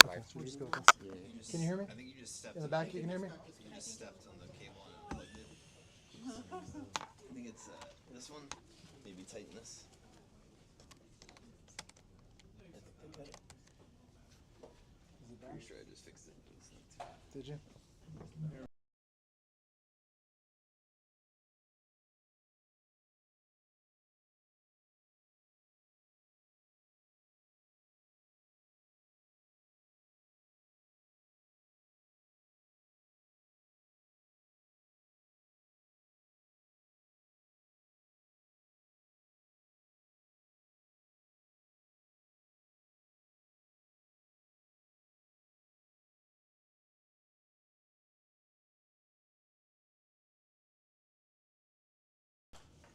Okay, we'll just go with this. Yeah. Can you hear me? I think you just stepped In the back, you can hear me? You just stepped on the cable and unplugged it. I think it's this one. Maybe tighten this. I think they got it. Pretty sure I just fixed it. But it's not too. Did you?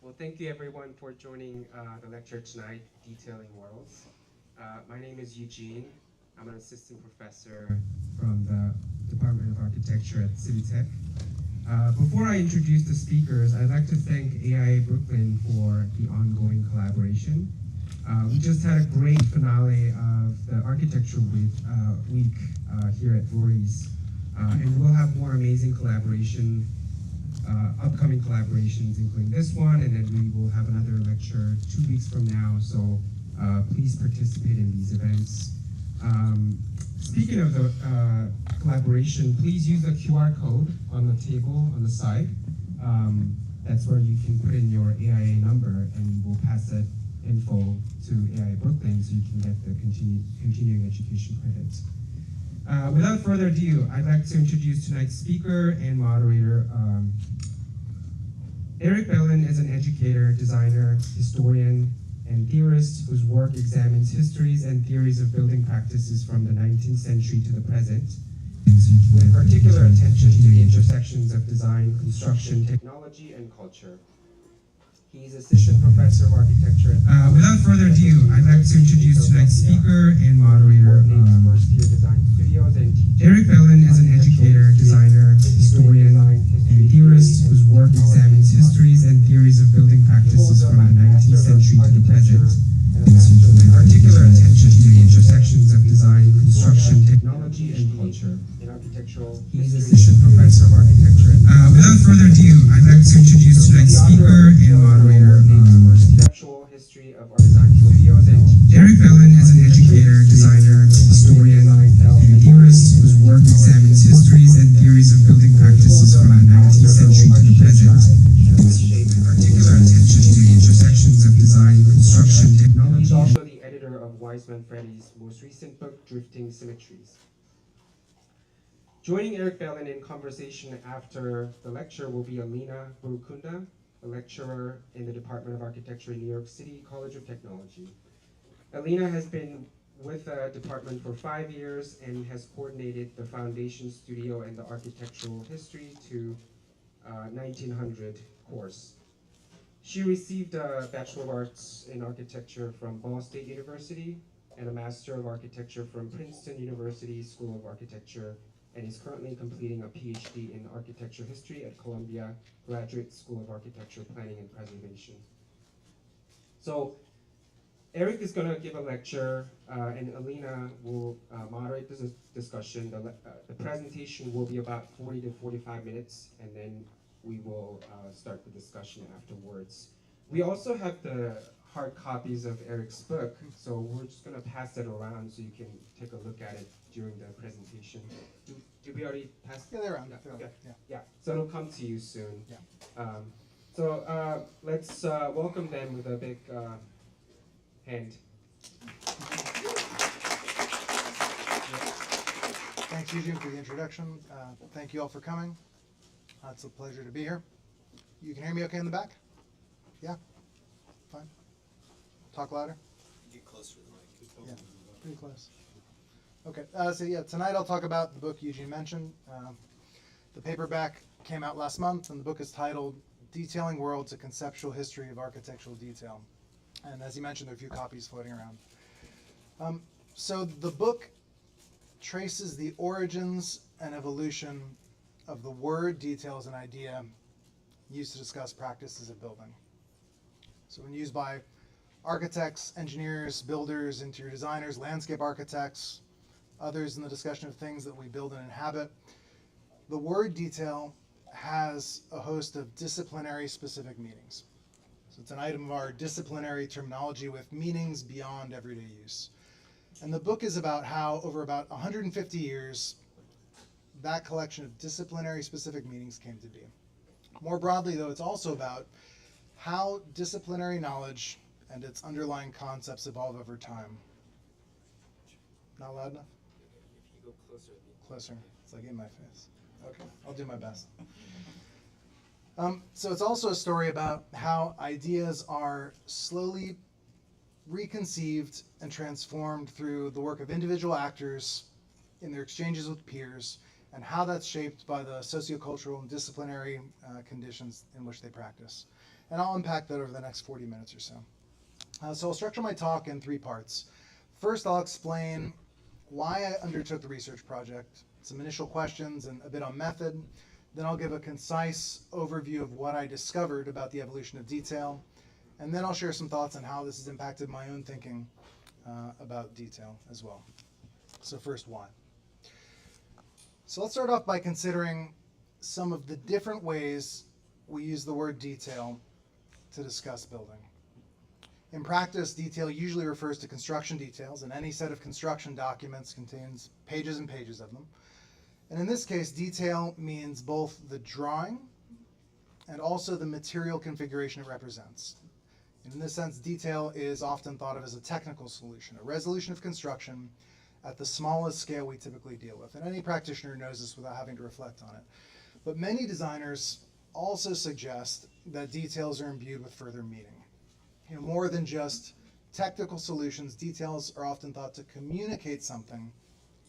Well, thank you everyone for joining the lecture tonight, Detailing Worlds. My name is Eugene. I'm an assistant professor from the Department of Architecture at City Tech. Before I introduce the speakers, I'd like to thank AIA Brooklyn for the ongoing collaboration. We just had a great finale of the Architecture Week here at Rory's, and we'll have more amazing upcoming collaborations, including this one, and then we will have another lecture 2 weeks from now, so please participate in these events. Speaking of the collaboration, please use the QR code on the table on the side. That's where you can put in your AIA number, and we'll pass that info to AIA Brooklyn so you can get the continuing education credits. Without further ado, I'd like to introduce tonight's speaker and moderator. Eric Bellin is an educator, designer, historian, and theorist whose work examines histories and theories of building practices from the 19th century to the present, with particular attention to the intersections of design, construction, technology, and culture. He's assistant professor of architecture. Without further ado, I'd like to introduce tonight's speaker and moderator. First-year design studios and Eric Bellin is an educator, designer, historian, and theorist whose work examines histories and theories of building practices from the 19th century to the present, with particular attention to the intersections of design, construction, technology, and culture. In architectural, he's assistant professor of architecture. Without further ado, I'd like to introduce tonight's speaker and moderator. Conceptual history of our design studios and Eric Bellin is an educator, designer, historian, and theorist whose work examines histories and theories of building practices from the 19th century to the present, with particular attention to the intersections of design, construction, technology. He's also the editor of Wiseman Freddy's most recent book, Drifting Symmetries. Joining Eric Bellin in conversation after the lecture will be Alina Burukunda, a lecturer in the Department of Architecture in New York City College of Technology. Alina has been with the department for 5 years and has coordinated the Foundation Studio and the Architectural History to 1900 course. She received a Bachelor of Arts in Architecture from Ball State University and a Master of Architecture from Princeton University School of Architecture, and is currently completing a PhD in Architecture History at Columbia Graduate School of Architecture Planning and Preservation. So Eric is going to give a lecture, and Alina will moderate this discussion. The presentation will be about 40 to 45 minutes, and then we will start the discussion afterwards. We also have the hard copies of Eric's book, so we're just going to pass that around so you can take a look at it during the presentation. Did we already pass? Yeah, they're around. Okay. Yeah. Yeah, so it'll come to you soon. Yeah. Let's welcome them with a big hand. Thanks, Eugene, for the introduction. Thank you all for coming. It's a pleasure to be here. You can hear me okay in the back? Yeah? Fine? Talk louder? Get closer to the mic. Yeah, pretty close. Okay, tonight I'll talk about the book Eugene mentioned. The paperback came out last month, and the book is titled Detailing Worlds, A Conceptual History of Architectural Detail. And as you mentioned, there are a few copies floating around. So the book traces the origins and evolution of the word detail as an idea used to discuss practices of building. So when used by architects, engineers, builders, interior designers, landscape architects, others in the discussion of things that we build and inhabit. The word detail has a host of disciplinary specific meanings. So it's an item of our disciplinary terminology with meanings beyond everyday use. And the book is about how, over about 150 years, that collection of disciplinary specific meanings came to be. More broadly, though, it's also about how disciplinary knowledge and its underlying concepts evolve over time. Not loud enough? If you go closer. Closer. It's like in my face. Okay, I'll do my best. So it's also a story about how ideas are slowly reconceived and transformed through the work of individual actors in their exchanges with peers, and how that's shaped by the sociocultural and disciplinary conditions in which they practice. And I'll unpack that over the next 40 minutes or so. So I'll structure my talk in 3 parts. First, I'll explain why I undertook the research project, some initial questions, and a bit on method. Then I'll give a concise overview of what I discovered about the evolution of detail. And then I'll share some thoughts on how this has impacted my own thinking about detail as well. So first, why? So let's start off by considering some of the different ways we use the word detail to discuss building. In practice, detail usually refers to construction details, and any set of construction documents contains pages and pages of them. And in this case, detail means both the drawing and also the material configuration it represents. And in this sense, detail is often thought of as a technical solution, a resolution of construction at the smallest scale we typically deal with. And any practitioner knows this without having to reflect on it. But many designers also suggest that details are imbued with further meaning. You know, more than just technical solutions, details are often thought to communicate something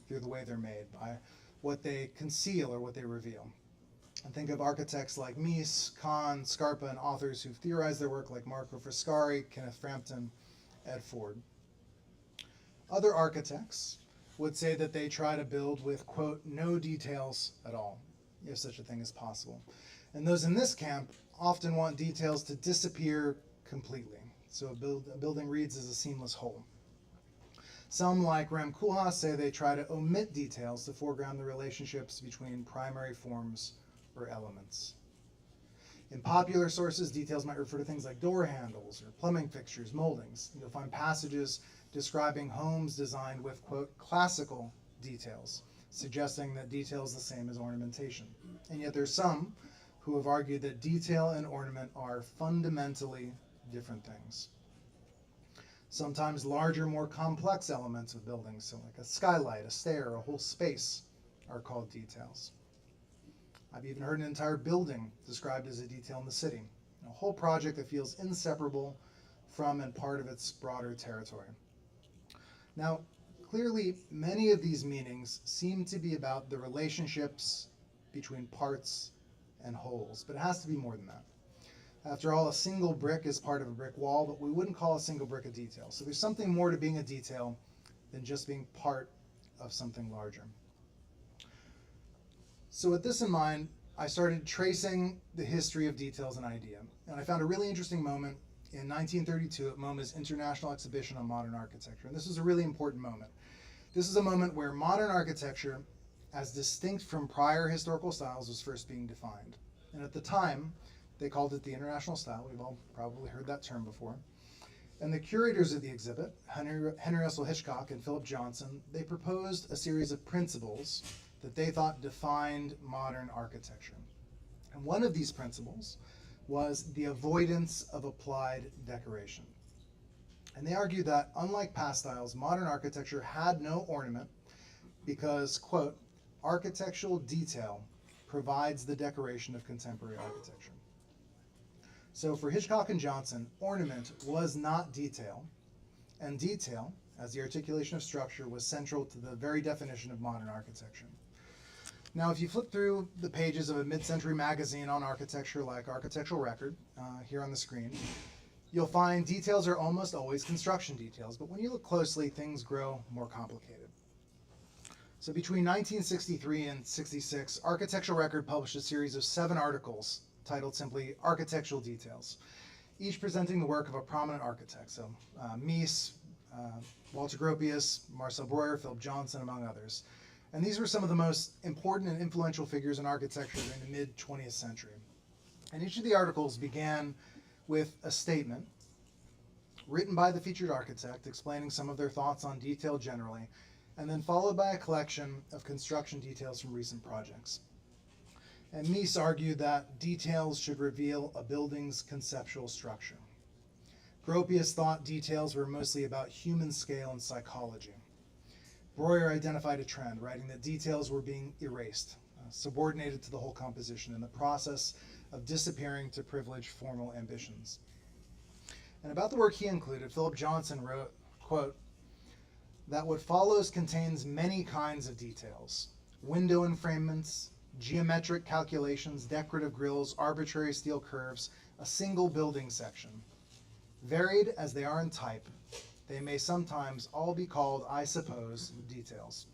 through the way they're made, by what they conceal or what they reveal. And think of architects like Mies, Kahn, Scarpa, and authors who've theorized their work like Marco Frescari, Kenneth Frampton, Ed Ford. Other architects would say that they try to build with, quote, no details at all, if such a thing is possible. And those in this camp often want details to disappear completely, so a building reads as a seamless whole. Some, like Rem Koolhaas, say they try to omit details to foreground the relationships between primary forms or elements. In popular sources, details might refer to things like door handles or plumbing fixtures, moldings. You'll find passages describing homes designed with, quote, classical details, suggesting that detail is the same as ornamentation. And yet there's some who have argued that detail and ornament are fundamentally different things. Sometimes larger, more complex elements of buildings, so like a skylight, a stair, a whole space, are called details. I've even heard an entire building described as a detail in the city, a whole project that feels inseparable from and part of its broader territory. Now, clearly, many of these meanings seem to be about the relationships between parts and wholes, but it has to be more than that. After all, a single brick is part of a brick wall, but we wouldn't call a single brick a detail. So there's something more to being a detail than just being part of something larger. So with this in mind, I started tracing the history of detail as an idea. And I found a really interesting moment in 1932 at MoMA's International Exhibition on Modern Architecture. And this is a really important moment. This is a moment where modern architecture, as distinct from prior historical styles, was first being defined. And at the time, they called it the International Style. We've all probably heard that term before. And the curators of the exhibit, Henry Russell Hitchcock and Philip Johnson, they proposed a series of principles that they thought defined modern architecture. And one of these principles was the avoidance of applied decoration. And they argued that, unlike past styles, modern architecture had no ornament because, quote, architectural detail provides the decoration of contemporary architecture. So for Hitchcock and Johnson, ornament was not detail, and detail, as the articulation of structure, was central to the very definition of modern architecture. Now, if you flip through the pages of a mid-century magazine on architecture like Architectural Record, here on the screen, you'll find details are almost always construction details, but when you look closely, things grow more complicated. So between 1963 and 66, Architectural Record published a series of 7 articles titled simply Architectural Details, each presenting the work of a prominent architect. So Mies, Walter Gropius, Marcel Breuer, Philip Johnson, among others. And these were some of the most important and influential figures in architecture during the mid-20th century. And each of the articles began with a statement written by the featured architect explaining some of their thoughts on detail generally, and then followed by a collection of construction details from recent projects. And Mies argued that details should reveal a building's conceptual structure. Gropius thought details were mostly about human scale and psychology. Breuer identified a trend, writing that details were being erased, subordinated to the whole composition in the process of disappearing to privilege formal ambitions. And about the work he included, Philip Johnson wrote, quote, that what follows contains many kinds of details: window enframements, geometric calculations, decorative grills, arbitrary steel curves, a single building section. Varied as they are in type, they may sometimes all be called, I suppose, details.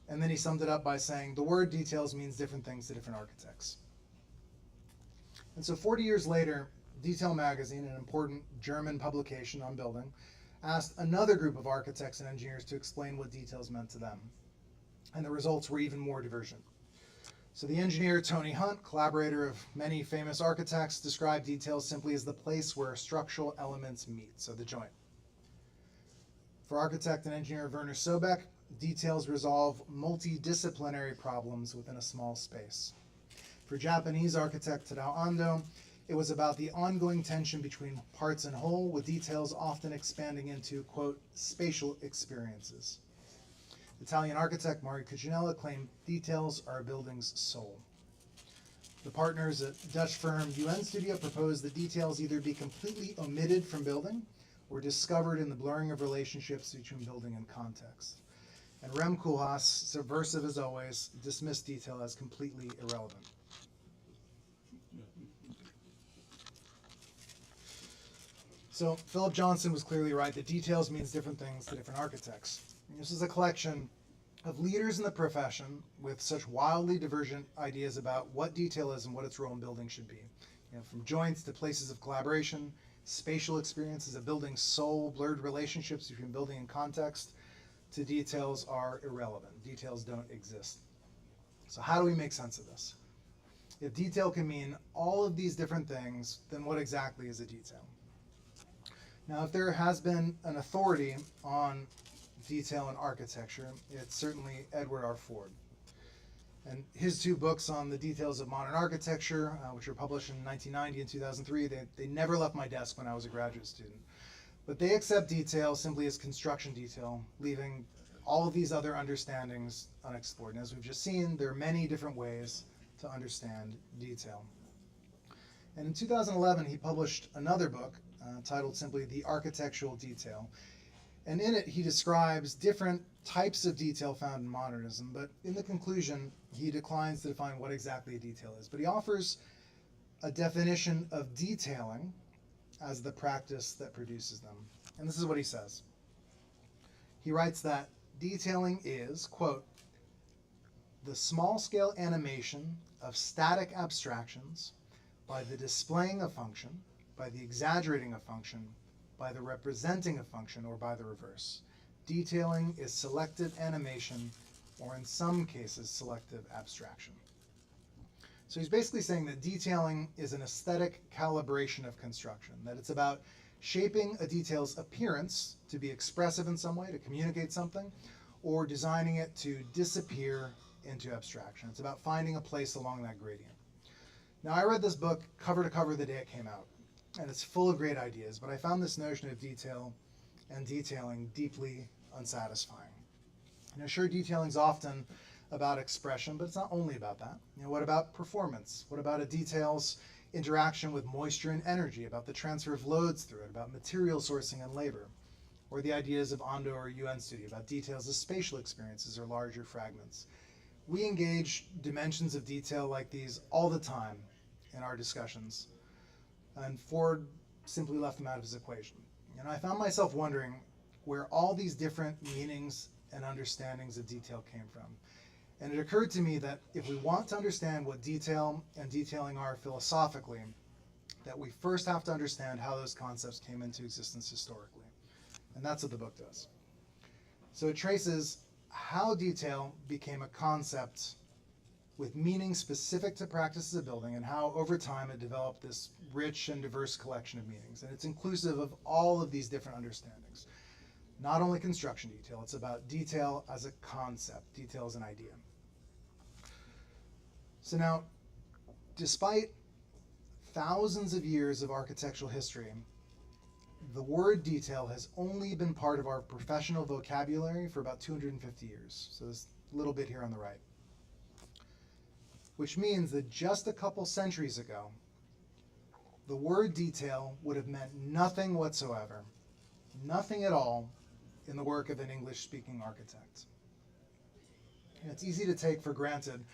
And then he summed it up by saying, the word details means different things to different architects. And so 40 years later, Detail Magazine, an important German publication on building, asked another group of architects and engineers to explain what details meant to them. And the results were even more divergent. So the engineer Tony Hunt, collaborator of many famous architects, described details simply as the place where structural elements meet, so the joint. For architect and engineer Werner Sobeck, details resolve multidisciplinary problems within a small space. For Japanese architect Tadao Ando, it was about the ongoing tension between parts and whole, with details often expanding into, quote, spatial experiences. Italian architect Mario Cucinella claimed details are a building's soul. The partners at Dutch firm UN Studio proposed that details either be completely omitted from building or discovered in the blurring of relationships between building and context. And Rem Koolhaas, subversive as always, dismissed detail as completely irrelevant. So Philip Johnson was clearly right that details means different things to different architects. And this is a collection of leaders in the profession with such wildly divergent ideas about what detail is and what its role in building should be. From joints to places of collaboration, spatial experiences, a building's soul, blurred relationships between building and context, to details are irrelevant. Details don't exist. So how do we make sense of this? If detail can mean all of these different things, then what exactly is a detail? Now, if there has been an authority on detail in architecture, it's certainly Edward R. Ford. And his two books on the details of modern architecture, which were published in 1990 and 2003, they never left my desk when I was a graduate student. But they accept detail simply as construction detail, leaving all of these other understandings unexplored. And as we've just seen, there are many different ways to understand detail. And in 2011, he published another book titled simply The Architectural Detail. And in it, he describes different types of detail found in modernism, but in the conclusion, he declines to define what exactly a detail is. But he offers a definition of detailing as the practice that produces them. And this is what he says. He writes that detailing is, quote, the small-scale animation of static abstractions by the displaying of function, by the exaggerating of function, by the representing of function, or by the reverse. Detailing is selective animation, or in some cases, selective abstraction. So he's basically saying that detailing is an aesthetic calibration of construction, that it's about shaping a detail's appearance to be expressive in some way, to communicate something, or designing it to disappear into abstraction. It's about finding a place along that gradient. Now, I read this book cover to cover the day it came out, and it's full of great ideas, but I found this notion of detail and detailing deeply unsatisfying. Sure, detailing is often about expression, but it's not only about that. What about performance? What about a detail's interaction with moisture and energy, about the transfer of loads through it, about material sourcing and labor? Or the ideas of Ando or UN Studio about details as spatial experiences or larger fragments. We engage dimensions of detail like these all the time in our discussions, and Ford simply left them out of his equation. And I found myself wondering where all these different meanings and understandings of detail came from. And it occurred to me that if we want to understand what detail and detailing are philosophically, that we first have to understand how those concepts came into existence historically. And that's what the book does. So it traces how detail became a concept with meaning specific to practices of building, and how over time it developed this rich and diverse collection of meanings. And it's inclusive of all of these different understandings. Not only construction detail, it's about detail as a concept, detail as an idea. So now, despite thousands of years of architectural history, the word detail has only been part of our professional vocabulary for about 250 years. So this little bit here on the right. Which means that just a couple centuries ago, the word detail would have meant nothing whatsoever, nothing at all, in the work of an English-speaking architect. And it's easy to take for granted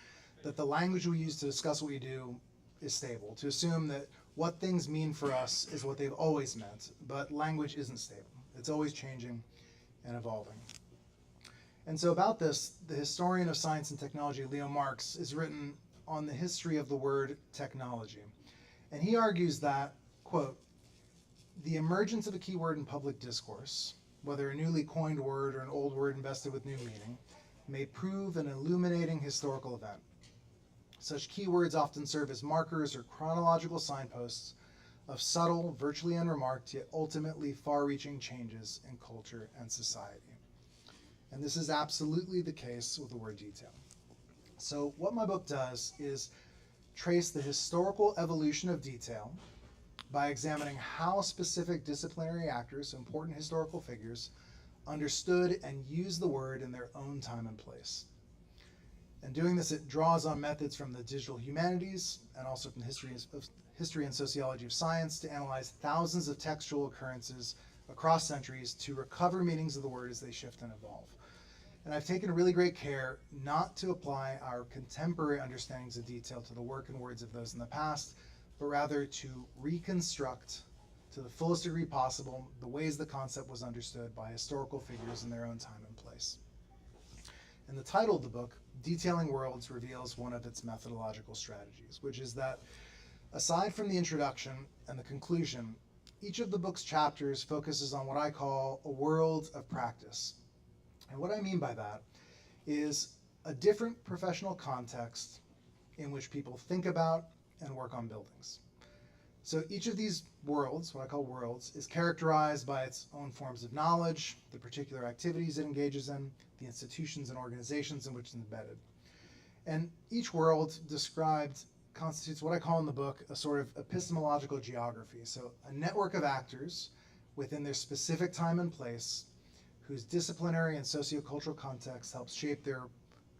that the language we use to discuss what we do is stable, to assume that what things mean for us is what they've always meant, but language isn't stable. It's always changing and evolving. And so about this, the historian of science and technology, Leo Marx, has written on the history of the word technology. And he argues that, quote, the emergence of a keyword in public discourse, whether a newly coined word or an old word invested with new meaning, may prove an illuminating historical event. Such keywords often serve as markers or chronological signposts of subtle, virtually unremarked, yet ultimately far-reaching changes in culture and society. And this is absolutely the case with the word detail. So what my book does is trace the historical evolution of detail by examining how specific disciplinary actors, important historical figures, understood and used the word in their own time and place. And doing this, it draws on methods from the digital humanities and also from the history and sociology of science to analyze thousands of textual occurrences across centuries to recover meanings of the word as they shift and evolve. And I've taken really great care not to apply our contemporary understandings of detail to the work and words of those in the past, but rather to reconstruct to the fullest degree possible the ways the concept was understood by historical figures in their own time and place. And the title of the book, Detailing Worlds, reveals one of its methodological strategies, which is that aside from the introduction and the conclusion, each of the book's chapters focuses on what I call a world of practice. And what I mean by that is a different professional context in which people think about and work on buildings. So each of these worlds, what I call worlds, is characterized by its own forms of knowledge, the particular activities it engages in, the institutions and organizations in which it's embedded. And each world described constitutes what I call in the book a sort of epistemological geography. So a network of actors within their specific time and place whose disciplinary and sociocultural context helps shape their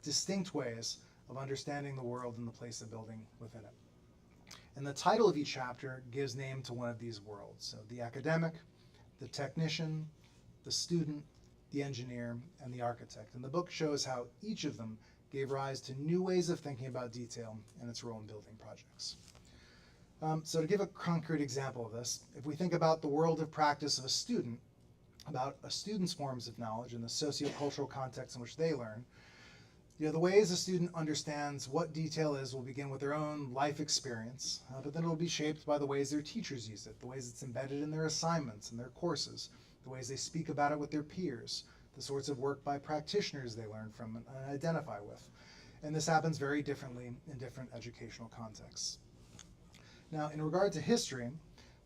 distinct ways of understanding the world and the place of building within it. And the title of each chapter gives name to one of these worlds. So the academic, the technician, the student, the engineer, and the architect. And the book shows how each of them gave rise to new ways of thinking about detail and its role in building projects. So to give a concrete example of this, if we think about the world of practice of a student, about a student's forms of knowledge and the sociocultural context in which they learn, the ways a student understands what detail is will begin with their own life experience, but then it will be shaped by the ways their teachers use it, the ways it's embedded in their assignments and their courses, the ways they speak about it with their peers, the sorts of work by practitioners they learn from and identify with. And this happens very differently in different educational contexts. Now, in regard to history,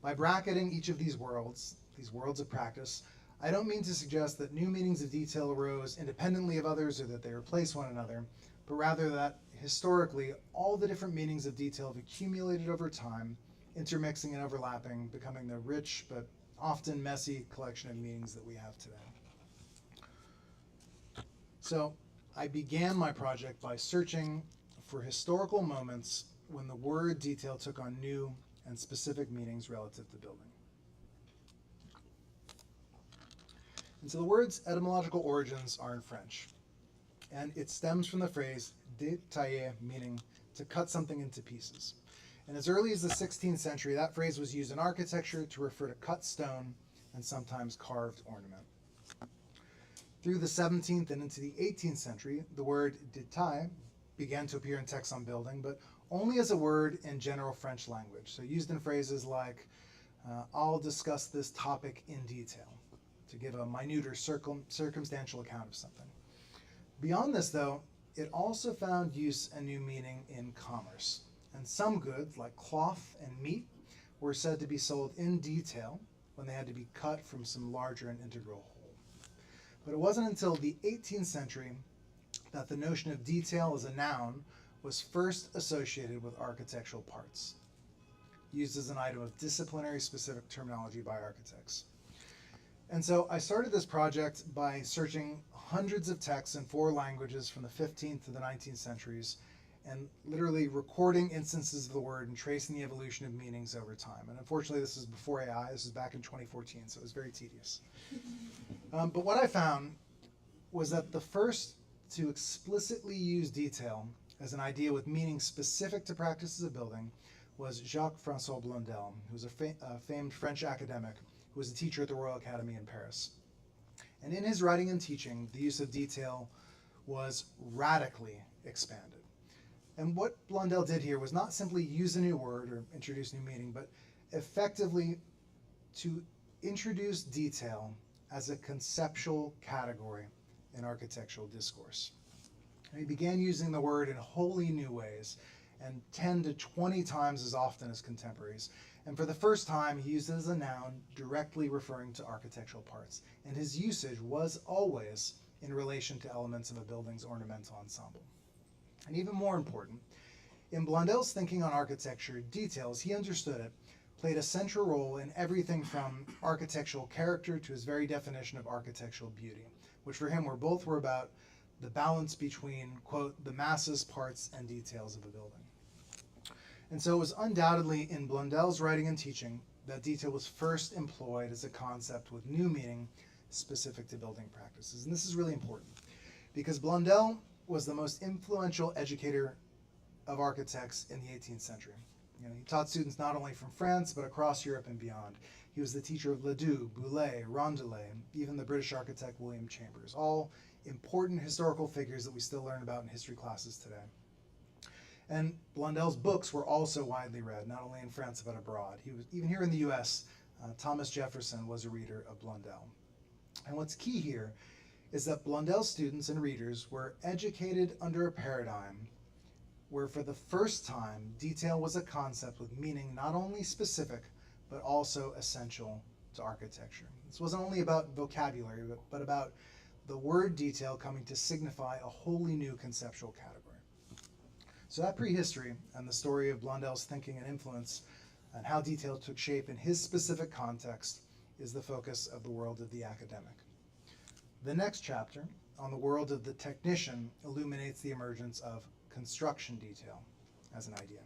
by bracketing each of these worlds of practice, I don't mean to suggest that new meanings of detail arose independently of others or that they replace one another, but rather that historically all the different meanings of detail have accumulated over time, intermixing and overlapping, becoming the rich but often messy collection of meanings that we have today. So I began my project by searching for historical moments when the word detail took on new and specific meanings relative to building. And so the word's etymological origins are in French, and it stems from the phrase détailler, meaning to cut something into pieces. And as early as the 16th century, that phrase was used in architecture to refer to cut stone and sometimes carved ornament. Through the 17th and into the 18th century, the word détail began to appear in texts on building, but only as a word in general French language. So used in phrases like, I'll discuss this topic in detail. To give a minute or circumstantial account of something. Beyond this, though, it also found use and new meaning in commerce. And some goods, like cloth and meat, were said to be sold in detail when they had to be cut from some larger and integral whole. But it wasn't until the 18th century that the notion of detail as a noun was first associated with architectural parts, used as an item of disciplinary specific terminology by architects. And so I started this project by searching hundreds of texts in 4 languages from the 15th to the 19th centuries, and literally recording instances of the word and tracing the evolution of meanings over time. And unfortunately, this is before AI. This is back in 2014, so it was very tedious. But what I found was that the first to explicitly use detail as an idea with meaning specific to practices of building was Jacques-François Blondel, who was a famed French academic who was a teacher at the Royal Academy in Paris. And in his writing and teaching, the use of detail was radically expanded. And what Blondel did here was not simply use a new word or introduce new meaning, but effectively to introduce detail as a conceptual category in architectural discourse. And he began using the word in wholly new ways, and 10 to 20 times as often as contemporaries. And for the first time, he used it as a noun directly referring to architectural parts. And his usage was always in relation to elements of a building's ornamental ensemble. And even more important, in Blondel's thinking on architecture, details, he understood it, played a central role in everything from architectural character to his very definition of architectural beauty, which for him were about the balance between, quote, the masses, parts, and details of a building. And so it was undoubtedly in Blondel's writing and teaching that detail was first employed as a concept with new meaning specific to building practices. And this is really important because Blondel was the most influential educator of architects in the 18th century. You know, he taught students not only from France, but across Europe and beyond. He was the teacher of Ledoux, Boulay, Rondelet, even the British architect William Chambers, all important historical figures that we still learn about in history classes today. And Blondel's books were also widely read, not only in France, but abroad. He was, even here in the US, Thomas Jefferson was a reader of Blondel. And what's key here is that Blondel's students and readers were educated under a paradigm where for the first time, detail was a concept with meaning not only specific, but also essential to architecture. This wasn't only about vocabulary, but about the word detail coming to signify a wholly new conceptual category. So that prehistory and the story of Blondel's thinking and influence and how detail took shape in his specific context is the focus of the world of the academic. The next chapter, on the world of the technician, illuminates the emergence of construction detail as an idea.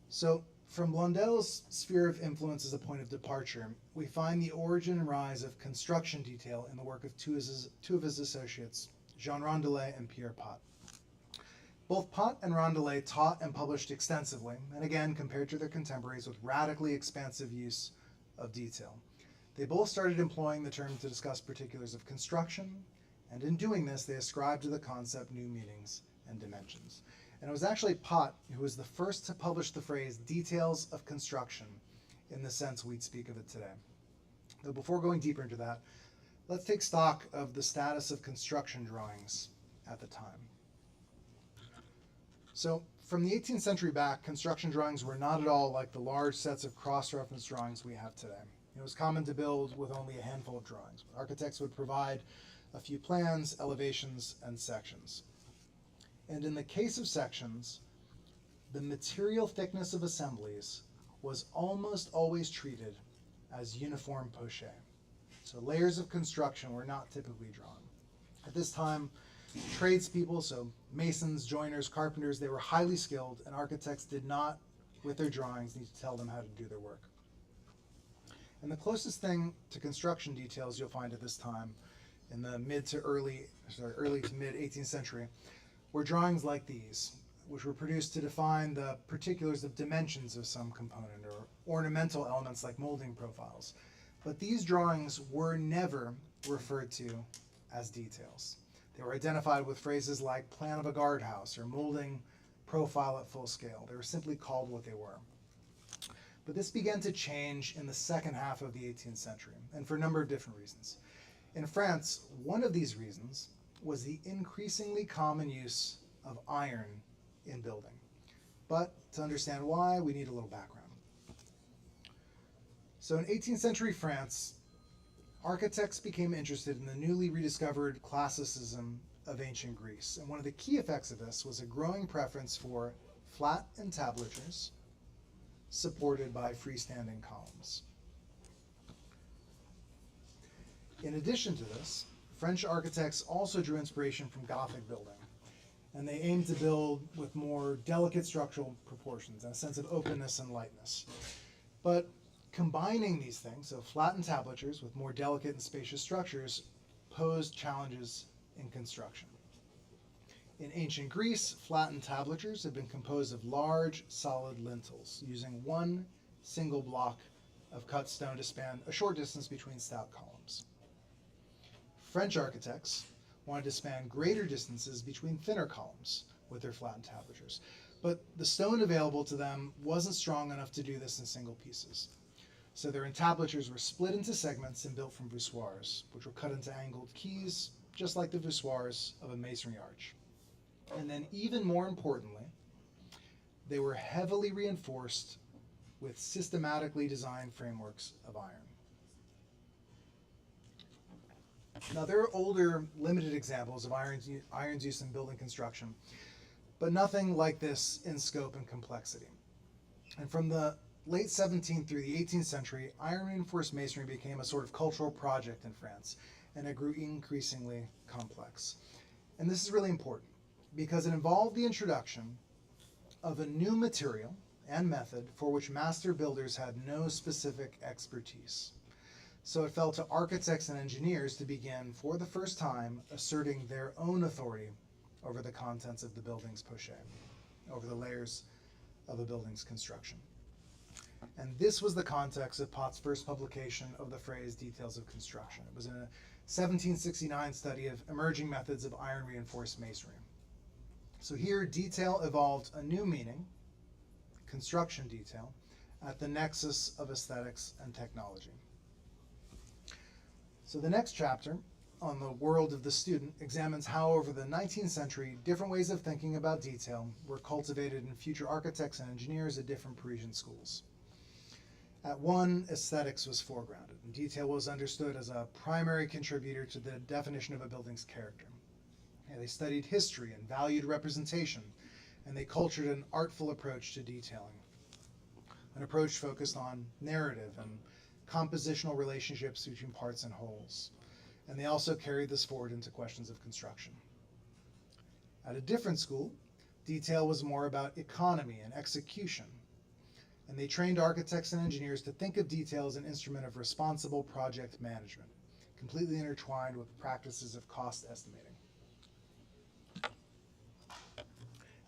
So from Blondel's sphere of influence as a point of departure, we find the origin and rise of construction detail in the work of two of his associates, Jean Rondelet and Pierre Pott. Both Pott and Rondelet taught and published extensively, and again, compared to their contemporaries, with radically expansive use of detail. They both started employing the term to discuss particulars of construction, and in doing this, they ascribed to the concept new meanings and dimensions. And it was actually Pott who was the first to publish the phrase details of construction in the sense we'd speak of it today. Though before going deeper into that, let's take stock of the status of construction drawings at the time. So from the 18th century back, construction drawings were not at all like the large sets of cross-reference drawings we have today. It was common to build with only a handful of drawings. Architects would provide a few plans, elevations, and sections. And in the case of sections, the material thickness of assemblies was almost always treated as uniform poché. So layers of construction were not typically drawn. At this time, tradespeople, so masons, joiners, carpenters, they were highly skilled, and architects did not, with their drawings, need to tell them how to do their work. And the closest thing to construction details you'll find at this time in the early to mid 18th century were drawings like these, which were produced to define the particulars of dimensions of some component or ornamental elements like molding profiles. But these drawings were never referred to as details. They were identified with phrases like plan of a guardhouse or molding profile at full scale. They were simply called what they were. But this began to change in the second half of the 18th century, and for a number of different reasons. In France, one of these reasons was the increasingly common use of iron in building. But to understand why, we need a little background. So in 18th century France, architects became interested in the newly rediscovered classicism of ancient Greece. And one of the key effects of this was a growing preference for flat entablatures supported by freestanding columns. In addition to this, French architects also drew inspiration from Gothic building, and they aimed to build with more delicate structural proportions and a sense of openness and lightness. But combining these things, so flat entablatures with more delicate and spacious structures, posed challenges in construction. In ancient Greece, flat entablatures had been composed of large, solid lintels, using one single block of cut stone to span a short distance between stout columns. French architects wanted to span greater distances between thinner columns with their flat entablatures, but the stone available to them wasn't strong enough to do this in single pieces. So their entablatures were split into segments and built from voussoirs, which were cut into angled keys, just like the voussoirs of a masonry arch. And then even more importantly, they were heavily reinforced with systematically designed frameworks of iron. Now there are older, limited examples of iron's use in building construction, but nothing like this in scope and complexity. And from the late 17th through the 18th century, iron reinforced masonry became a sort of cultural project in France, and it grew increasingly complex. And this is really important because it involved the introduction of a new material and method for which master builders had no specific expertise. So it fell to architects and engineers to begin, for the first time, asserting their own authority over the contents of the building's poché, over the layers of a building's construction. And this was the context of Pott's first publication of the phrase details of construction. It was in a 1769 study of emerging methods of iron reinforced masonry. So here, detail evolved a new meaning, construction detail, at the nexus of aesthetics and technology. So the next chapter, on the world of the student, examines how over the 19th century, different ways of thinking about detail were cultivated in future architects and engineers at different Parisian schools. At one, aesthetics was foregrounded, and detail was understood as a primary contributor to the definition of a building's character. And they studied history and valued representation, and they cultured an artful approach to detailing, an approach focused on narrative and compositional relationships between parts and wholes. And they also carried this forward into questions of construction. At a different school, detail was more about economy and execution. And they trained architects and engineers to think of detail as an instrument of responsible project management, completely intertwined with practices of cost estimating.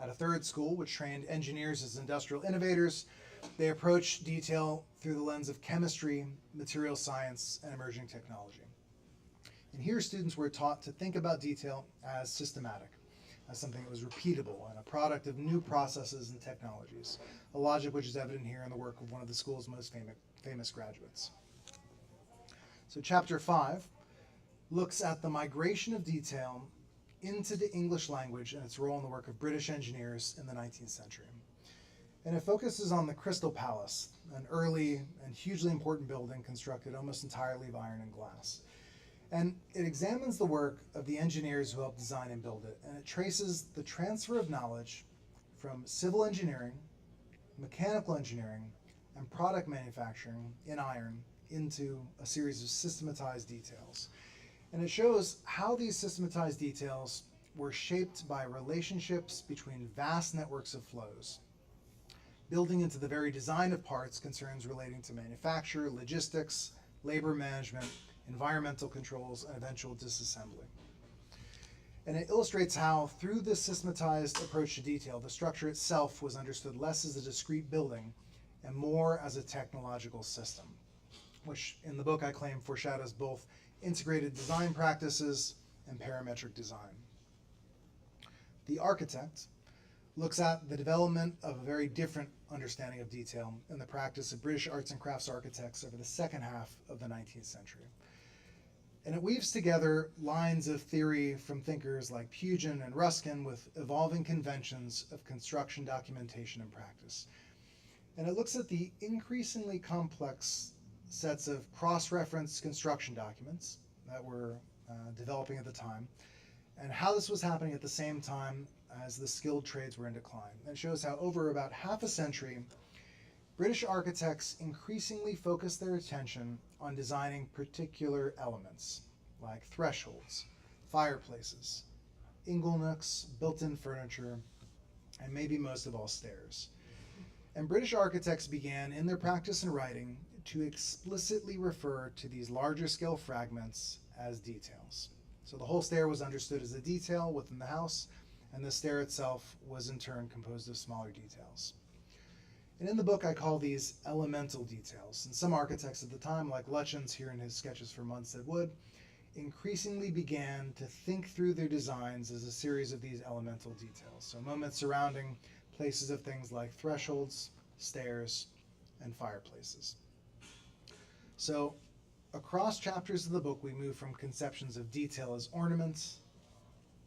At a third school, which trained engineers as industrial innovators, they approached detail through the lens of chemistry, material science, and emerging technology. And here students were taught to think about detail as systematic, as something that was repeatable and a product of new processes and technologies, a logic which is evident here in the work of one of the school's most famous graduates. So chapter 5 looks at the migration of detail into the English language and its role in the work of British engineers in the 19th century. And it focuses on the Crystal Palace, an early and hugely important building constructed almost entirely of iron and glass. And it examines the work of the engineers who helped design and build it, and it traces the transfer of knowledge from civil engineering, mechanical engineering, and product manufacturing in iron into a series of systematized details. And it shows how these systematized details were shaped by relationships between vast networks of flows, building into the very design of parts concerns relating to manufacture, logistics, labor management, environmental controls, and eventual disassembly. And it illustrates how, through this systematized approach to detail, the structure itself was understood less as a discrete building and more as a technological system, which in the book I claim foreshadows both integrated design practices and parametric design. The architect looks at the development of a very different understanding of detail in the practice of British arts and crafts architects over the second half of the 19th century. And it weaves together lines of theory from thinkers like Pugin and Ruskin with evolving conventions of construction documentation and practice. And it looks at the increasingly complex sets of cross-reference construction documents that were developing at the time, and how this was happening at the same time as the skilled trades were in decline. And it shows how over about half a century, British architects increasingly focused their attention on designing particular elements, like thresholds, fireplaces, inglenooks, built-in furniture, and maybe most of all, stairs. And British architects began, in their practice and writing, to explicitly refer to these larger scale fragments as details. So the whole stair was understood as a detail within the house, and the stair itself was in turn composed of smaller details. And in the book, I call these elemental details. And some architects at the time, like Lutyens here in his Sketches for Munstead Wood, increasingly began to think through their designs as a series of these elemental details. So moments surrounding places of things like thresholds, stairs, and fireplaces. So across chapters of the book, we move from conceptions of detail as ornament,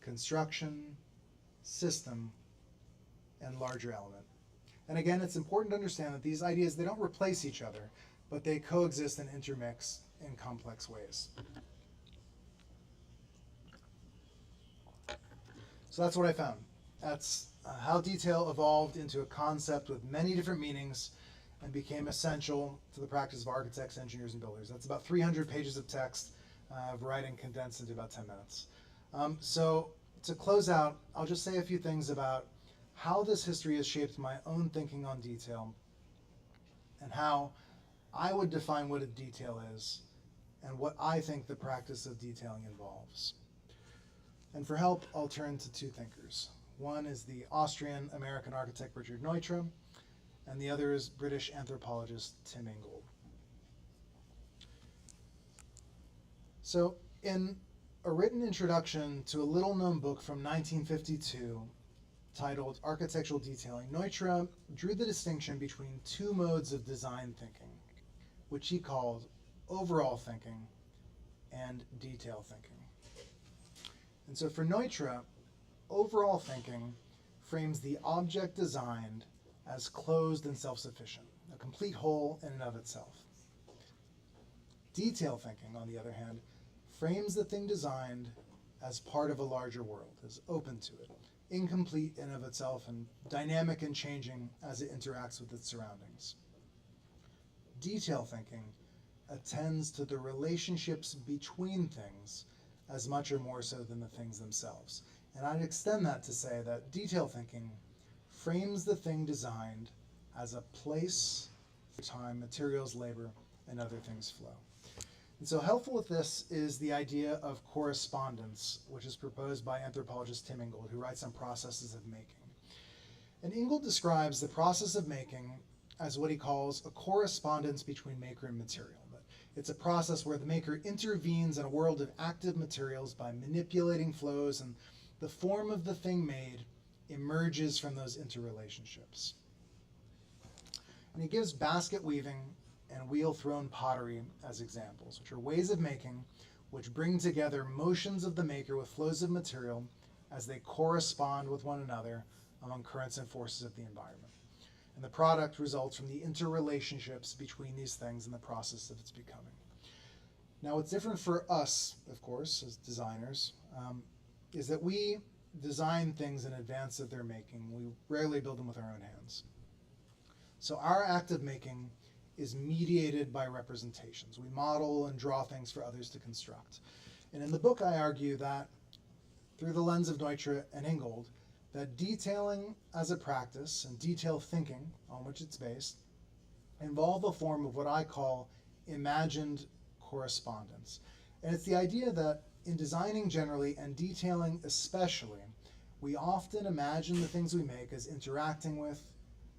construction, system, and larger element. And again, it's important to understand that these ideas, they don't replace each other, but they coexist and intermix in complex ways. So that's what I found. That's how detail evolved into a concept with many different meanings and became essential to the practice of architects, engineers, and builders. That's about 300 pages of text of writing condensed into about 10 minutes. So to close out, I'll just say a few things about how this history has shaped my own thinking on detail and how I would define what a detail is and what I think the practice of detailing involves. And for help, I'll turn to two thinkers. One is the Austrian-American architect Richard Neutra, and the other is British anthropologist Tim Ingold. So in a written introduction to a little-known book from 1952 titled Architectural Detailing, Neutra drew the distinction between two modes of design thinking, which he called overall thinking and detail thinking. And so for Neutra, overall thinking frames the object designed as closed and self-sufficient, a complete whole in and of itself. Detail thinking, on the other hand, frames the thing designed as part of a larger world, as open to it, incomplete in and of itself, and dynamic and changing as it interacts with its surroundings. Detail thinking attends to the relationships between things as much or more so than the things themselves. And I'd extend that to say that detail thinking frames the thing designed as a place, time, materials, labor, and other things flow. And so helpful with this is the idea of correspondence, which is proposed by anthropologist Tim Ingold, who writes on processes of making. And Ingold describes the process of making as what he calls a correspondence between maker and material. It's a process where the maker intervenes in a world of active materials by manipulating flows, and the form of the thing made emerges from those interrelationships. And he gives basket weaving and wheel-thrown pottery as examples, which are ways of making which bring together motions of the maker with flows of material as they correspond with one another among currents and forces of the environment. And the product results from the interrelationships between these things in the process of its becoming. Now, what's different for us, of course, as designers, is that we design things in advance of their making. We rarely build them with our own hands. So our act of making is mediated by representations. We model and draw things for others to construct. And in the book, I argue that, through the lens of Neutra and Ingold, that detailing as a practice and detail thinking, on which it's based, involve a form of what I call imagined correspondence. And it's the idea that in designing generally and detailing especially, we often imagine the things we make as interacting with,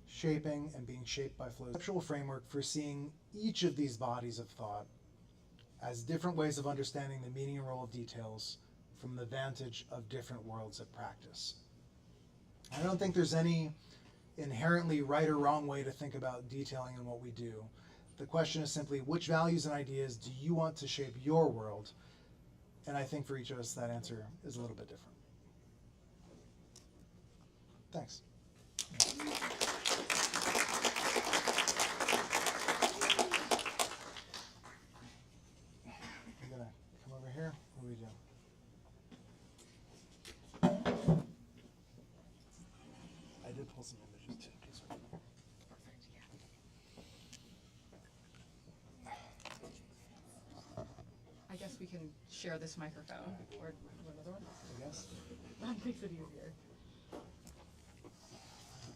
shaping, and being shaped by flows. Conceptual framework for seeing each of these bodies of thought as different ways of understanding the meaning and role of details from the vantage of different worlds of practice. I don't think there's any inherently right or wrong way to think about detailing in what we do. The question is simply, which values and ideas do you want to shape your world? And I think for each of us, that answer is a little bit different. Thanks. I'm gonna come over here. What do we do? I did pull some images too. I guess we can share this microphone, or another one? I guess. That makes it easier.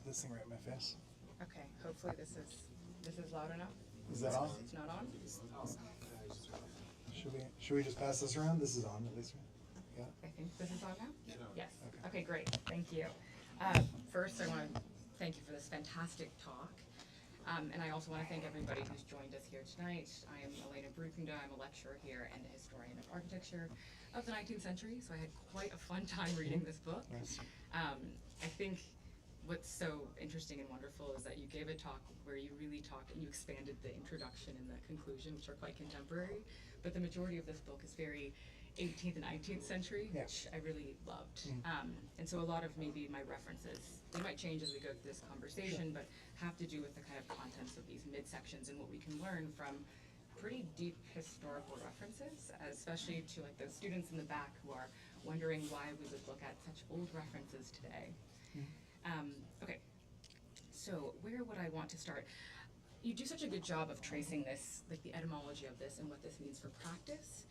This thing right in my face. Okay, hopefully this is loud enough. Is that on? It's not on? Should we just pass this around? This is on at least. Yeah. I think this is on now? Yes. Okay. Okay, great, thank you. First, I want to thank you for this fantastic talk. And I also want to thank everybody who's joined us here tonight. I am Elena Brukunda. I'm a lecturer here and a historian of architecture of the 19th century, so I had quite a fun time reading this book. Nice. I think what's so interesting and wonderful is that you gave a talk where you really talked and you expanded the introduction and the conclusion, which are quite contemporary, but the majority of this book is very 18th and 19th century, Yeah. which I really loved. And so a lot of maybe my references, they might change as we go through this conversation, but have to do with the kind of contents of these midsections and what we can learn from pretty deep historical references, especially to like those students in the back who are wondering why we would look at such old references today. Okay, so where would I want to start? You do such a good job of tracing this, like the etymology of this and what this means for practice.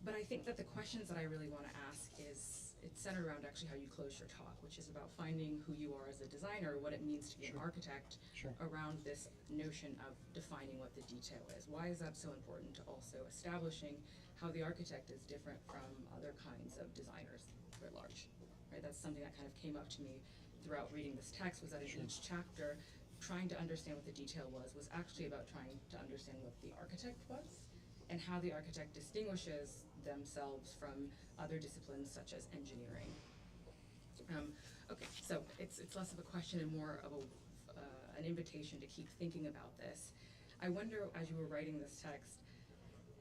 But I think that the questions that I really want to ask is, it's centered around actually how you close your talk, which is about finding who you are as a designer, what it means to be an architect, Sure. around this notion of defining what the detail is. Why is that so important to also establishing how the architect is different from other kinds of designers writ large, right? That's something that kind of came up to me throughout reading this text, was that in each chapter, trying to understand what the detail was actually about trying to understand what the architect was, and how the architect distinguishes themselves from other disciplines such as engineering. Okay, so it's less of a question and more of an invitation to keep thinking about this. I wonder, as you were writing this text,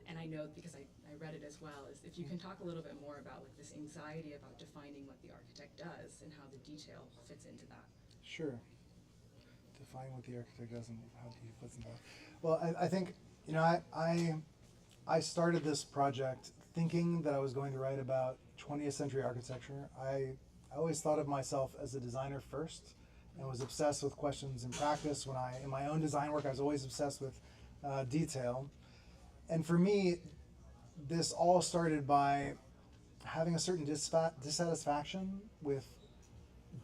and I know because I read it as well, is if you can talk a little bit more about like this anxiety about defining what the architect does and how the detail fits into that. Sure. Define what the architect does and how he fits into that. Well, I think, you know, I started this project thinking that I was going to write about 20th century architecture. I always thought of myself as a designer first, and was obsessed with questions in practice. In my own design work, I was always obsessed with detail. And for me, this all started by having a certain dissatisfaction with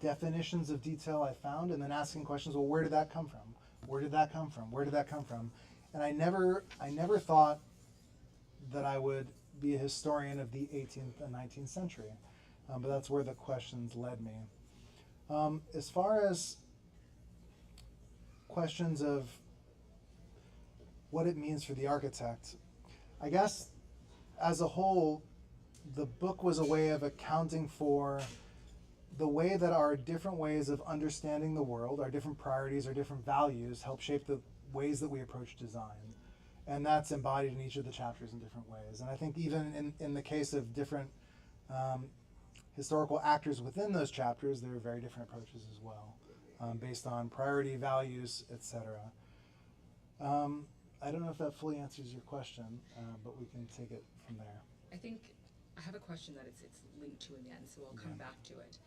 definitions of detail I found, and then asking questions, well, where did that come from? Where did that come from? Where did that come from? And I never thought that I would be a historian of the 18th and 19th century, but that's where the questions led me. As far as questions of what it means for the architect, I guess as a whole, the book was a way of accounting for the way that our different ways of understanding the world, our different priorities, our different values help shape the ways that we approach design. And that's embodied in each of the chapters in different ways. And I think even in the case of different historical actors within those chapters, there are very different approaches as well, based on priority, values, etc. I don't know if that fully answers your question, but we can take it from there. I think I have a question that it's linked to in the end, so I'll come back to it.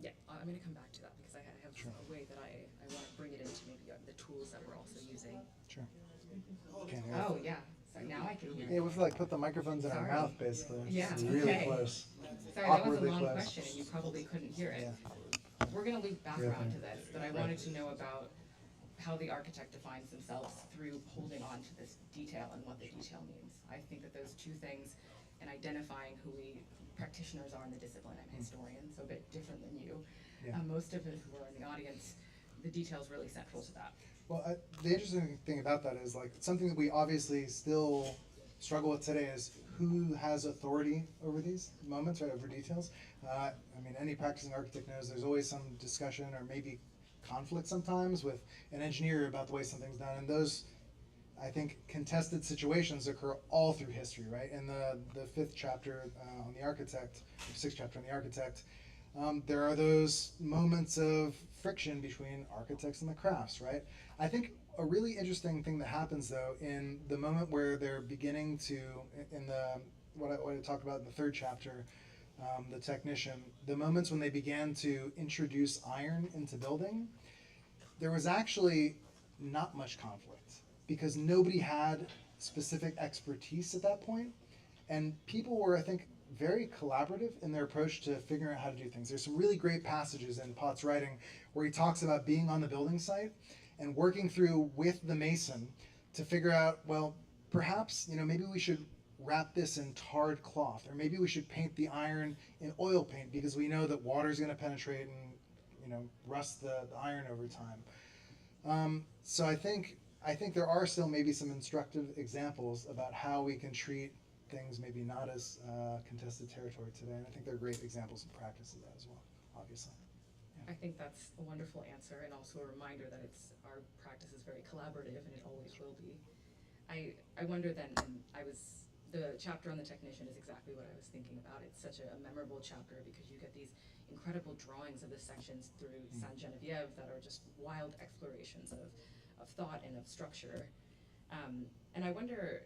Yeah, I'm going to come back to that because I have Sure. a way that I want to bring it into maybe the tools that we're also using. Sure. Can't hear Oh, it. yeah. So now I can hear Yeah, you. we have to like put the microphones in our Sorry. mouth basically. Yeah, It's really okay. close. Sorry, that was a Awkwardly long close. question and you probably couldn't hear it. Yeah. We're going to loop back Yeah. around to this, but I wanted to know about how the architect defines themselves through holding on to this detail and what the detail means. I think that those two things, and identifying who we practitioners are in the discipline. I'm a historian, so a bit different than you. Yeah. Most of us who are in the audience, the detail is really central to that. Well, the interesting thing about that is like something that we obviously still struggle with today is who has authority over these moments, right, over details. I mean, any practicing architect knows there's always some discussion or maybe conflict sometimes with an engineer about the way something's done, and those, I think, contested situations occur all through history, right? In the fifth chapter on the architect, or sixth chapter on the architect, there are those moments of friction between architects and the crafts, right? I think a really interesting thing that happens though in the moment where they're beginning to, in the what I talked about in the third chapter, the technician, the moments when they began to introduce iron into building, there was actually not much conflict because nobody had specific expertise at that point, and people were, I think, very collaborative in their approach to figuring out how to do things. There's some really great passages in Pott's writing where he talks about being on the building site and working through with the mason to figure out, well, perhaps, maybe we should wrap this in tarred cloth, or maybe we should paint the iron in oil paint because we know that water is going to penetrate and rust the iron over time. So I think there are still maybe some instructive examples about how we can treat things maybe not as contested territory today, and I think they're great examples of practice of that as well, obviously. I think that's a wonderful answer, and also a reminder that our practice is very collaborative, and it always will be. I wonder then, and the chapter on the technician is exactly what I was thinking about. It's such a memorable chapter because you get these incredible drawings of the sections through Saint Geneviève that are just wild explorations of thought and of structure. And I wonder,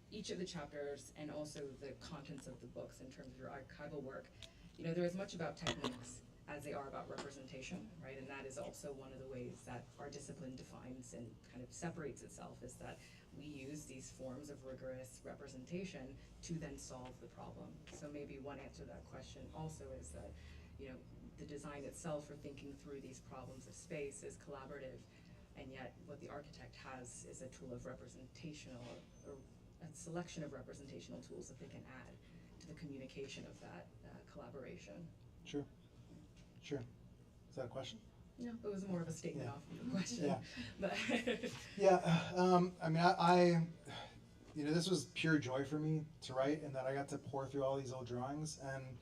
each of the chapters and also the contents of the books in terms of your archival work, they're as much about techniques as they are about representation, right? And that is also one of the ways that our discipline defines and kind of separates itself, is that we use these forms of rigorous representation to then solve the problem. So maybe one answer to that question also is that, the design itself for thinking through these problems of space is collaborative, and yet what the architect has is a tool of representational, or a selection of representational tools that they can add to the communication of that collaboration. Sure. Is that a question? No, it was more of a statement off of the question. Yeah. But Yeah, I mean, I this was pure joy for me to write, and that I got to pour through all these old drawings, and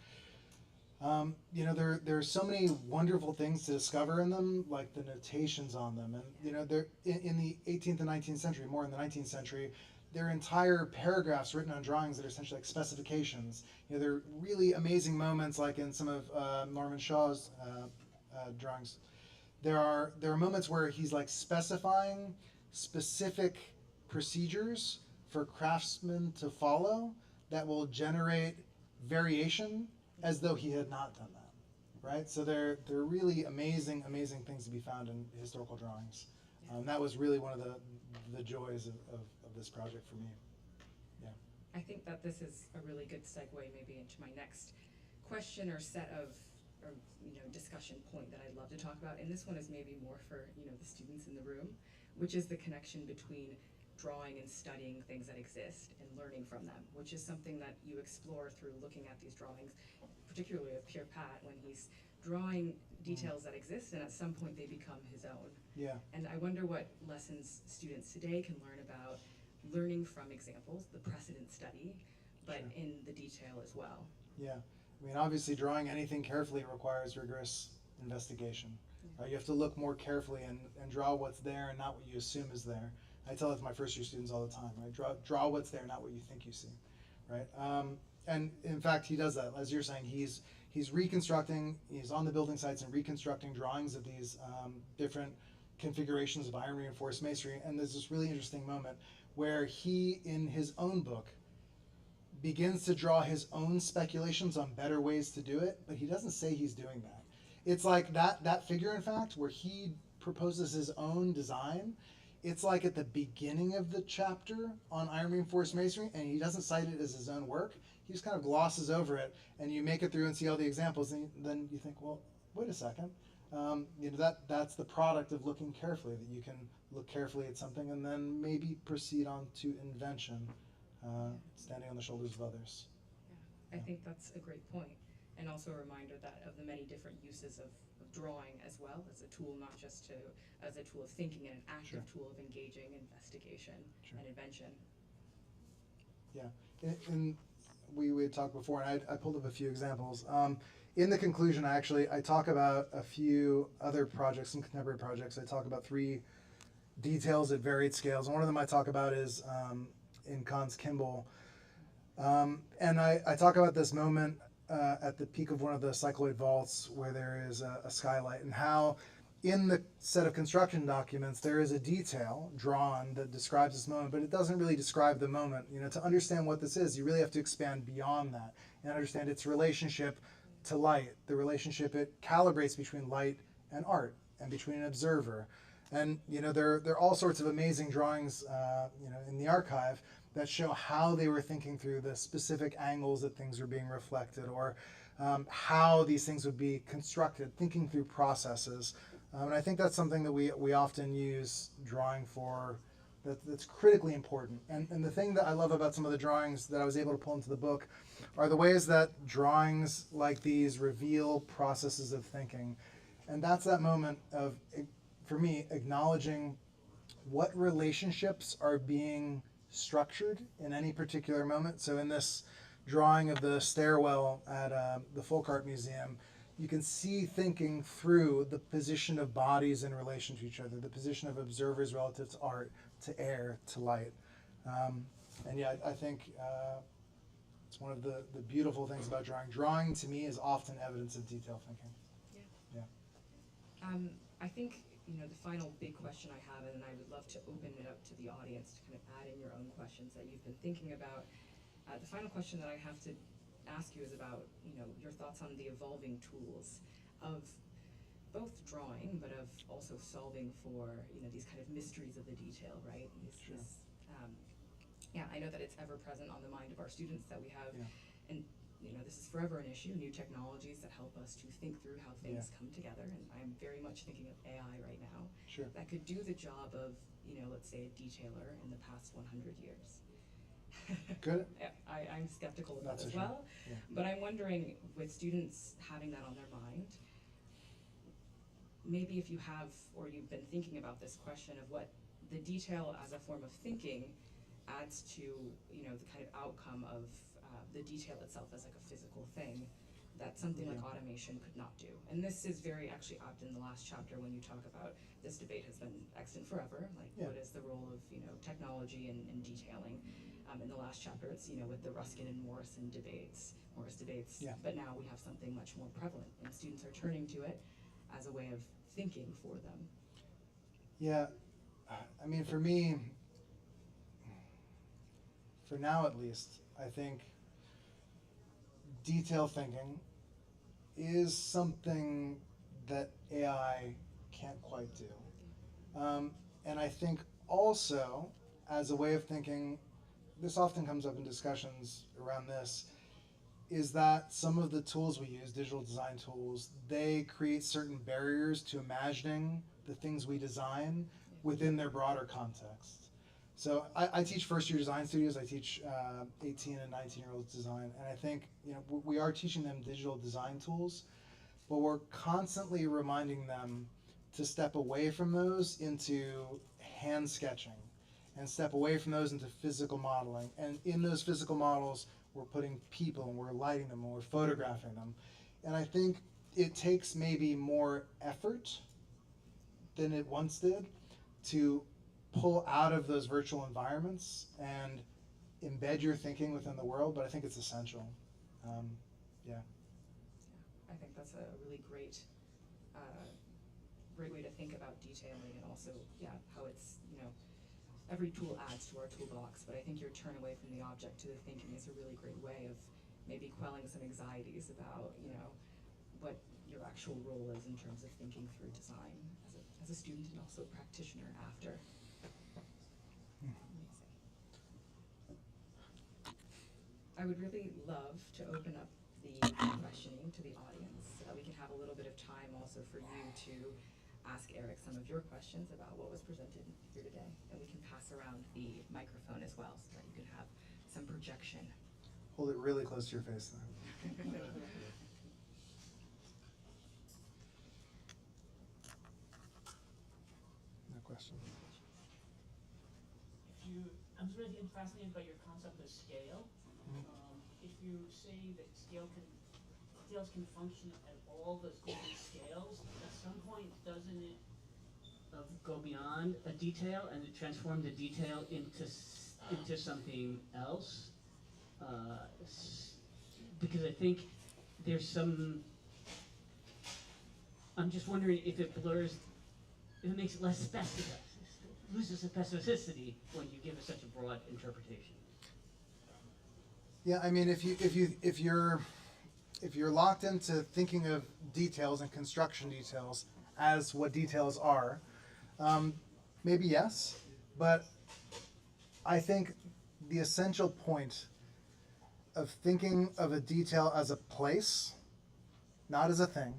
there are so many wonderful things to discover in them, like the notations on them, and they're in the 18th and 19th century, more in the 19th century, there are entire paragraphs written on drawings that are essentially like specifications. There are really amazing moments, like in some of Norman Shaw's drawings. There are moments where he's like specifying specific procedures for craftsmen to follow that will generate variation as though he had not done that, right? So they're really amazing things to be found in historical drawings. That was really one of the joys of this project for me. Yeah. I think that this is a really good segue maybe into my next question or set of discussion point that I'd love to talk about, and this one is maybe more for the students in the room, which is the connection between drawing and studying things that exist and learning from them, which is something that you explore through looking at these drawings, particularly of Pierre Pat, when he's drawing details that exist and at some point they become his own. Yeah. And I wonder what lessons students today can learn about learning from examples, the precedent study, but Sure. in the detail as well. Yeah. I mean, obviously, drawing anything carefully requires rigorous investigation. Right? You have to look more carefully and draw what's there and not what you assume is there. I tell it to my first year students all the time, right? Draw what's there, not what you think you see, right? And in fact, he does that. As you're saying, he's reconstructing, he's on the building sites and reconstructing drawings of these different configurations of iron reinforced masonry. And there's this really interesting moment where he, in his own book, begins to draw his own speculations on better ways to do it, but he doesn't say he's doing that. It's like that figure, in fact, where he proposes his own design. It's like at the beginning of the chapter on iron reinforced masonry, and he doesn't cite it as his own work. He just kind of glosses over it, and you make it through and see all the examples, and then you think, well, wait a second. That's the product of looking carefully, that you can look carefully at something and then maybe proceed on to invention, standing on the shoulders of others. Yeah, I think that's a great point. And also a reminder that of the many different uses of drawing as well as a tool, not just as a tool of thinking and an active Sure. tool of engaging investigation Sure. and invention. And we had talked before, and I pulled up a few examples. In the conclusion, I talk about a few other projects, some contemporary projects. I talk about 3 details at varied scales. One of them I talk about is in Kant's Kimball. And I talk about this moment at the peak of one of the cycloid vaults where there is a skylight, and how in the set of construction documents there is a detail drawn that describes this moment, but it doesn't really describe the moment. You know, to understand what this is, you really have to expand beyond that and understand its relationship to light, the relationship it calibrates between light and art, and between an observer. And you know, there are all sorts of amazing drawings, you know, in the archive that show how they were thinking through the specific angles that things were being reflected, or how these things would be constructed, thinking through processes. And I think that's something that we often use drawing for, that's critically important. And the thing that I love about some of the drawings that I was able to pull into the book are the ways that drawings like these reveal processes of thinking. And that's that moment of, for me, acknowledging what relationships are being structured in any particular moment. So in this drawing of the stairwell at the Folk Art Museum, you can see thinking through the position of bodies in relation to each other, the position of observers relative to art, to air, to light. And yeah, I think it's one of the beautiful things about drawing. Drawing, to me, is often evidence of detail thinking. I think, you know, the final big question I have, and I would love to open it up to the audience to kind of add in your own questions that you've been thinking about. The final question that I have to ask you is about, you know, your thoughts on the evolving tools of both drawing, but of also solving for, you know, these kind of mysteries of the detail, right? Sure. Yeah, I know that it's ever present on the mind of our students that we have, Yeah. and you know, this is forever an issue, new technologies that help us to think through how things Yeah. come together, and I'm very much thinking of AI right now. Sure. That could do the job of, you know, let's say a detailer in the past 100 years. Good. Yeah, I'm skeptical of that That's as for sure. well, Yeah. but I'm wondering, with students having that on their mind, maybe if you have, or you've been thinking about this question of what the detail as a form of thinking adds to, you know, the kind of outcome of the detail itself as like a physical thing that something like Yeah. automation could not do. And this is very actually apt in the last chapter when you talk about this debate has been extant forever, like Yeah. what is the role of, you know, technology and detailing. In the last chapter it's, you know, with the Ruskin and Morris debates, Yeah. but now we have something much more prevalent and students are turning to it as a way of thinking for them. Yeah, I mean, for me, for now at least, I think detail thinking is something that AI can't quite do. And I think also, as a way of thinking, this often comes up in discussions around this, is that some of the tools we use, digital design tools, they create certain barriers to imagining the things we design within their broader context. So I teach first-year design studios. I teach 18 and 19-year-olds design, and I think, you know, we are teaching them digital design tools, but we're constantly reminding them to step away from those into hand sketching, and step away from those into physical modeling. And in those physical models, we're putting people, and we're lighting them, and we're photographing them. And I think it takes maybe more effort than it once did to pull out of those virtual environments and embed your thinking within the world, but I think it's essential. Yeah. I think that's a really great way to think about detailing, and also, yeah, how it's, you know, every tool adds to our toolbox, but I think your turn away from the object to the thinking is a really great way of maybe quelling some anxieties about, you know, what your actual role is in terms of thinking through design as a student and also practitioner after. Amazing. I would really love to open up the questioning to the audience so that we can have a little bit of time also for you to ask Eric some of your questions about what was presented here today, and we can pass around the microphone as well so that you can have some projection. Hold it really close to your face then. No question. I'm just really fascinated by your concept of scale. If you say that scales can function at all those different scales, at some point doesn't it go beyond a detail and transform the detail into something else? Because I think there's some. I'm just wondering if it blurs, if it makes it less specific, loses the specificity when you give it such a broad interpretation. Yeah, I mean, if you're locked into thinking of details and construction details as what details are, maybe yes, but I think the essential point of thinking of a detail as a place, not as a thing,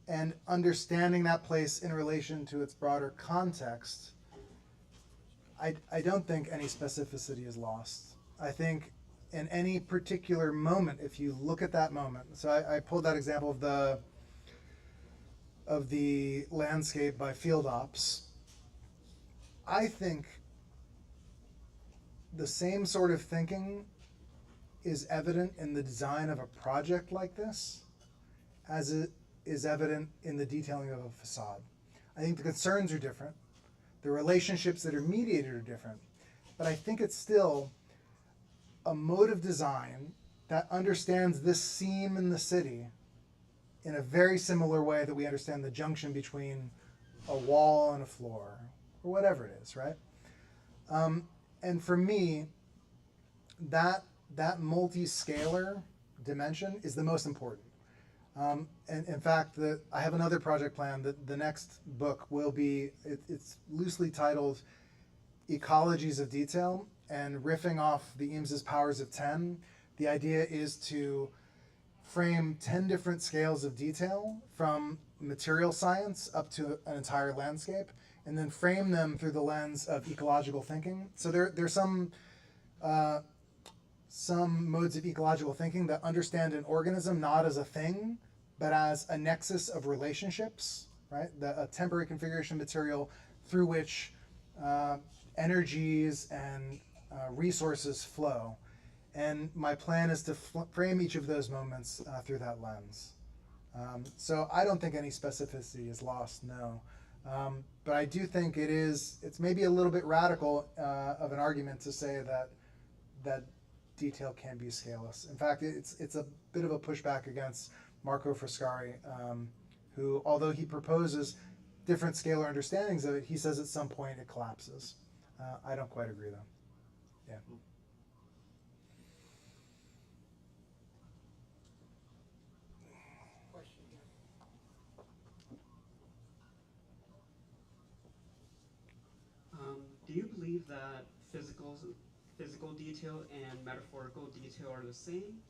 and understanding that place in relation to its broader context, I don't think any specificity is lost. I think in any particular moment, if you look at that moment, so I pulled that example of the landscape by Field Ops. I think the same sort of thinking is evident in the design of a project like this as it is evident in the detailing of a facade. I think the concerns are different. The relationships that are mediated are different. But I think it's still a mode of design that understands this seam in the city in a very similar way that we understand the junction between a wall and a floor, or whatever it is, right? And for me, that multi-scalar dimension is the most important. And in fact, I have another project plan that the next book will be, it's loosely titled Ecologies of Detail, and riffing off the Eames's Powers of 10. The idea is to frame 10 different scales of detail from material science up to an entire landscape, and then frame them through the lens of ecological thinking. So there's some modes of ecological thinking that understand an organism not as a thing, but as a nexus of relationships, right? A temporary configuration material through which energies and resources flow. And my plan is to frame each of those moments through that lens. So I don't think any specificity is lost, no. But I do think it's maybe a little bit radical of an argument to say that detail can be scaleless. In fact, it's a bit of a pushback against Marco Frescari, who, although he proposes different scalar understandings of it, he says at some point it collapses. I don't quite agree, though. Yeah. Question. Do you believe that physical detail and metaphorical detail are the same?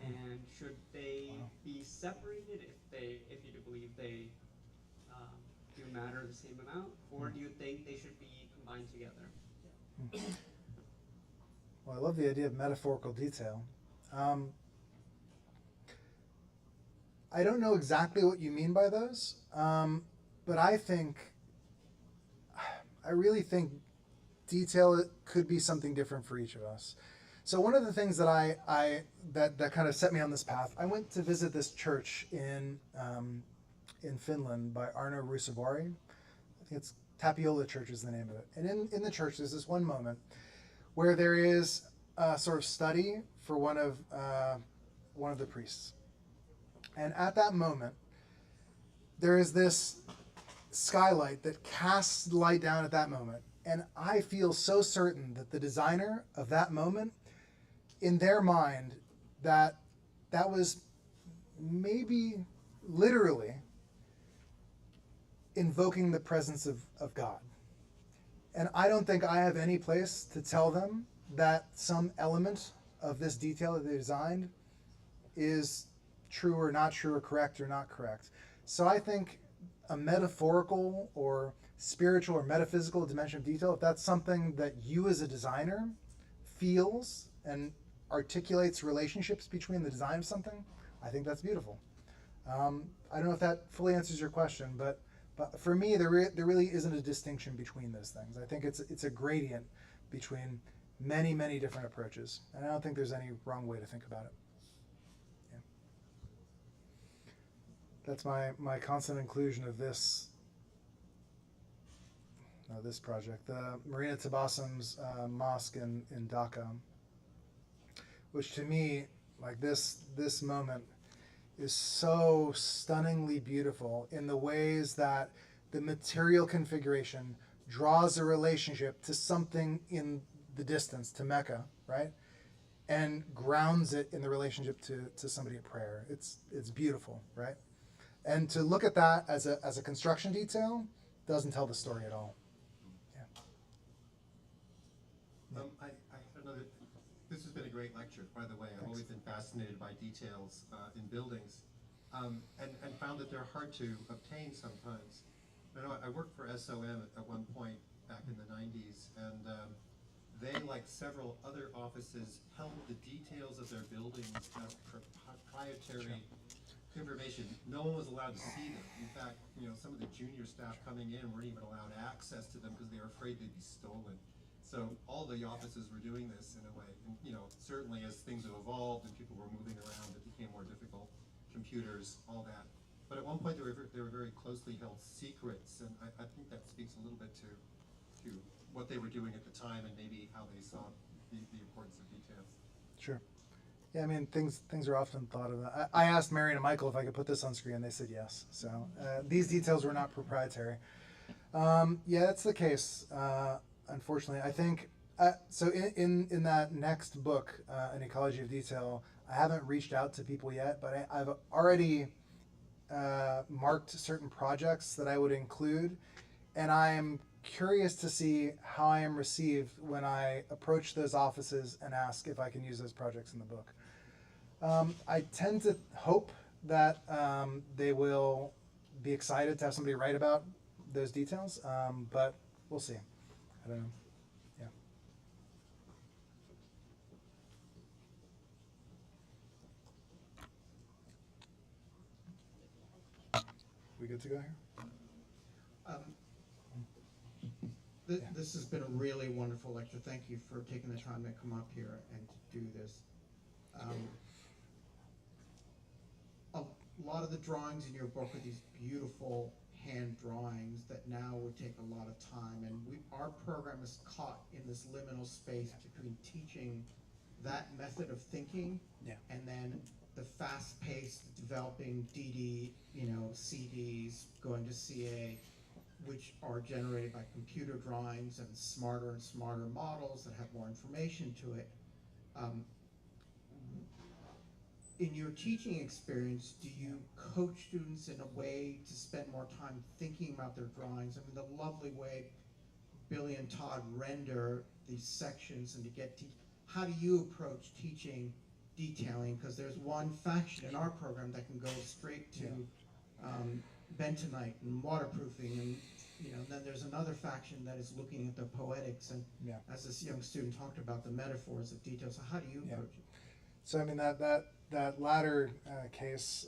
And should they be separated if you do believe they do matter the same amount? Or do you think they should be combined together? Well, I love the idea of metaphorical detail. I don't know exactly what you mean by those, but I really think detail could be something different for each of us. So one of the things that that kind of set me on this path, I went to visit this church in Finland by Arno Ruusuvuori. I think it's Tapiola Church is the name of it. And in the church, there's this one moment where there is a sort of study for one of the priests. And at that moment, there is this skylight that casts light down at that moment. And I feel so certain that the designer of that moment, in their mind, that was maybe literally invoking the presence of God. And I don't think I have any place to tell them that some element of this detail that they designed is true or not true or correct or not correct. So I think a metaphorical or spiritual or metaphysical dimension of detail, if that's something that you as a designer feels and articulates relationships between the design of something, I think that's beautiful. I don't know if that fully answers your question, but for me, there really isn't a distinction between those things. I think it's a gradient between many, many different approaches. And I don't think there's any wrong way to think about it. Yeah. That's my constant inclusion of this project, the Marina Tabasum's mosque in Dhaka, which to me, like this moment is so stunningly beautiful in the ways that the material configuration draws a relationship to something in the distance, to Mecca, right? And grounds it in the relationship to somebody at prayer. It's beautiful, right? And to look at that as a construction detail doesn't tell the story at all. I had another. This has been a great lecture, by the way. I've always been fascinated by details in buildings, and found that they're hard to obtain sometimes. I know I worked for SOM at one point back in the 90s, and they, like several other offices, held the details of their buildings as proprietary information. No one was allowed to see them. In fact, some of the junior staff coming in weren't even allowed access to them because they were afraid they'd be stolen. So all the offices were doing this in a way, and certainly as things have evolved and people were moving around, it became more difficult. Computers, all that. But at one point, they were very closely held secrets, and I think that speaks a little bit to what they were doing at the time and maybe how they saw the importance of details. Sure. Yeah, I mean, things are often thought of. I asked Marion and Michael if I could put this on screen, and they said yes. So these details were not proprietary. Yeah, that's the case. Unfortunately, I think so. In that next book, An Ecology of Detail, I haven't reached out to people yet, but I've already marked certain projects that I would include, and I'm curious to see how I am received when I approach those offices and ask if I can use those projects in the book. I tend to hope that they will be excited to have somebody write about those details, but we'll see. I don't know. Yeah. We good to go here? This has been a really wonderful lecture. Thank you for taking the time to come up here and to do this. A lot of the drawings in your book are these beautiful hand drawings that now would take a lot of time, and our program is caught in this liminal space between teaching that method of thinking and then the fast-paced developing DD, CDs, going to CA, which are generated by computer drawings and smarter models that have more information to it. In your teaching experience, do you coach students in a way to spend more time thinking about their drawings? I mean, the lovely way Billy and Todd render these sections and to get to, how do you approach teaching detailing? Because there's one faction in our program that can go straight to bentonite and waterproofing, and then there's another faction that is looking at the poetics and as this young student talked about the metaphors of detail. So how do you approach it? So I mean that latter case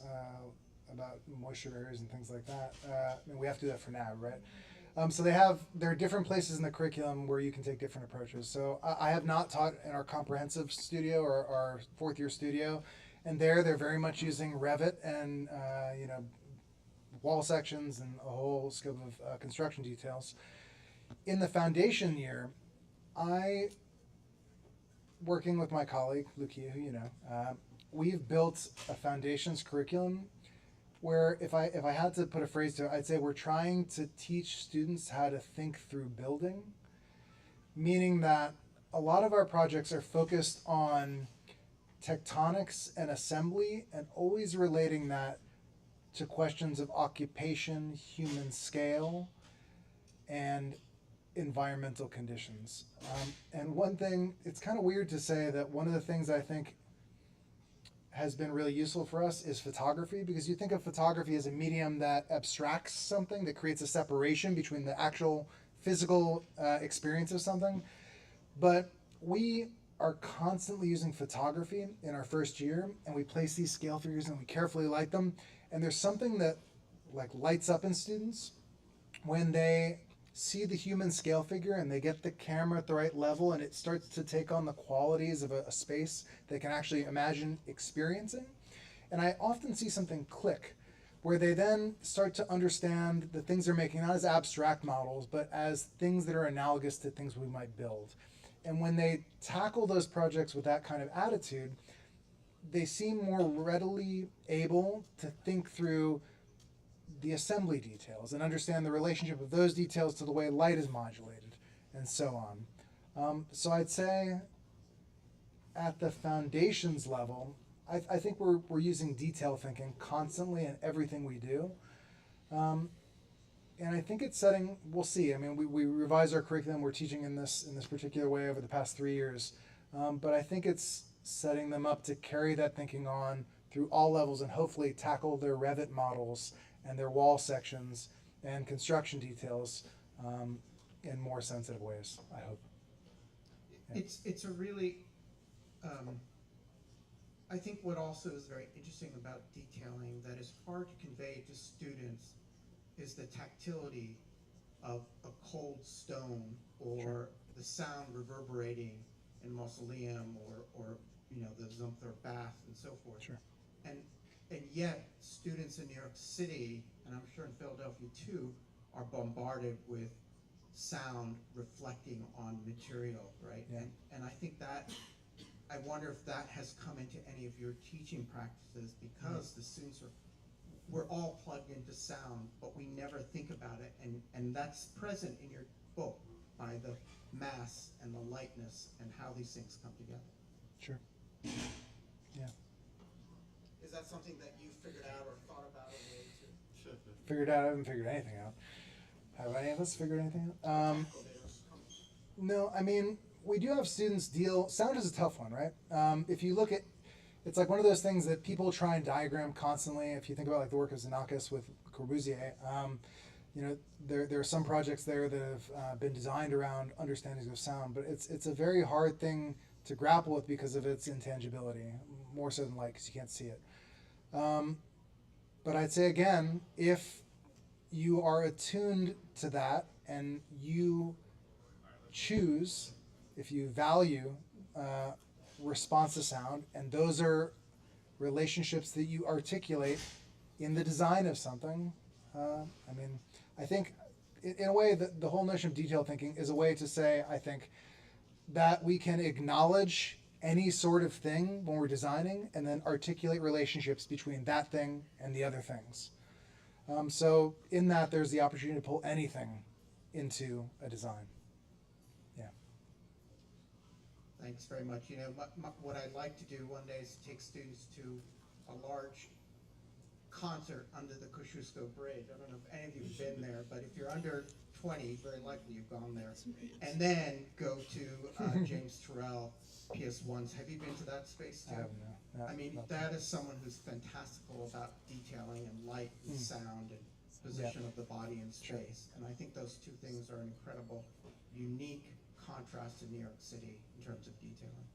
about moisture barriers and things like that. I mean, we have to do that for now, right? So there are different places in the curriculum where you can take different approaches. So I have not taught in our comprehensive studio or our fourth year studio, and they're very much using Revit and wall sections and a whole scope of construction details. In the foundation year, working with my colleague, Lucia, who we've built a foundations curriculum where if I had to put a phrase to it, I'd say we're trying to teach students how to think through building, meaning that a lot of our projects are focused on tectonics and assembly and always relating that to questions of occupation, human scale, and environmental conditions. And one thing, it's kind of weird to say that one of the things I think has been really useful for us is photography, because you think of photography as a medium that abstracts something, that creates a separation between the actual physical experience of something. But we are constantly using photography in our first year, and we place these scale figures and we carefully light them. And there's something that lights up in students when they see the human scale figure and they get the camera at the right level and it starts to take on the qualities of a space they can actually imagine experiencing. And I often see something click where they then start to understand the things they're making not as abstract models, but as things that are analogous to things we might build. And when they tackle those projects with that kind of attitude, they seem more readily able to think through the assembly details and understand the relationship of those details to the way light is modulated and so on. So I'd say at the foundations level, I think we're using detail thinking constantly in everything we do. And I think it's setting, we'll see. I mean, we revise our curriculum, we're teaching in this particular way over the past 3 years. But I think it's setting them up to carry that thinking on through all levels and hopefully tackle their Revit models and their wall sections and construction details in more sensitive ways, I hope. Yeah. It's a really, I think what also is very interesting about detailing that is hard to convey to students is the tactility of a cold stone or Sure. the sound reverberating in mausoleum or you know, the Zumthor bath and so forth. Sure. And yet students in New York City, and I'm sure in Philadelphia too, are bombarded with sound reflecting on material, right? Yeah. And I think that, I wonder if that has come into any of your teaching practices because the students we're all plugged into sound, but we never think about it, and that's present in your book by the mass and the lightness and how these things come together. Sure. Yeah. Is that something that you figured out or thought about a way to Figured out, I haven't figured anything out. Have any of us figured anything out? No, I mean, we do have students deal, sound is a tough one, right? If you look at, it's like one of those things that people try and diagram constantly. If you think about like the work of Xenakis with Corbusier, you know, there are some projects there that have been designed around understandings of sound, but it's a very hard thing to grapple with because of its intangibility, more so than light because you can't see it. But I'd say again, if you are attuned to that and you choose, if you value response to sound, and those are relationships that you articulate in the design of something, I mean, I think in a way the whole notion of detail thinking is a way to say, I think, that we can acknowledge any sort of thing when we're designing and then articulate relationships between that thing and the other things. So in that, there's the opportunity to pull anything into a design. Yeah. Thanks very much. You know, what I'd like to do one day is take students to a large concert under the Kosciuszko Bridge. I don't know if any of you have been there, but if you're under 20, very likely you've gone there. And then go to James Turrell PS1s. Have you been to that space too? I have no. I mean, that is someone who's fantastical about detailing and light and sound and position of the body in space. And I think those two things are an incredible, unique contrast to New York City in terms of detailing.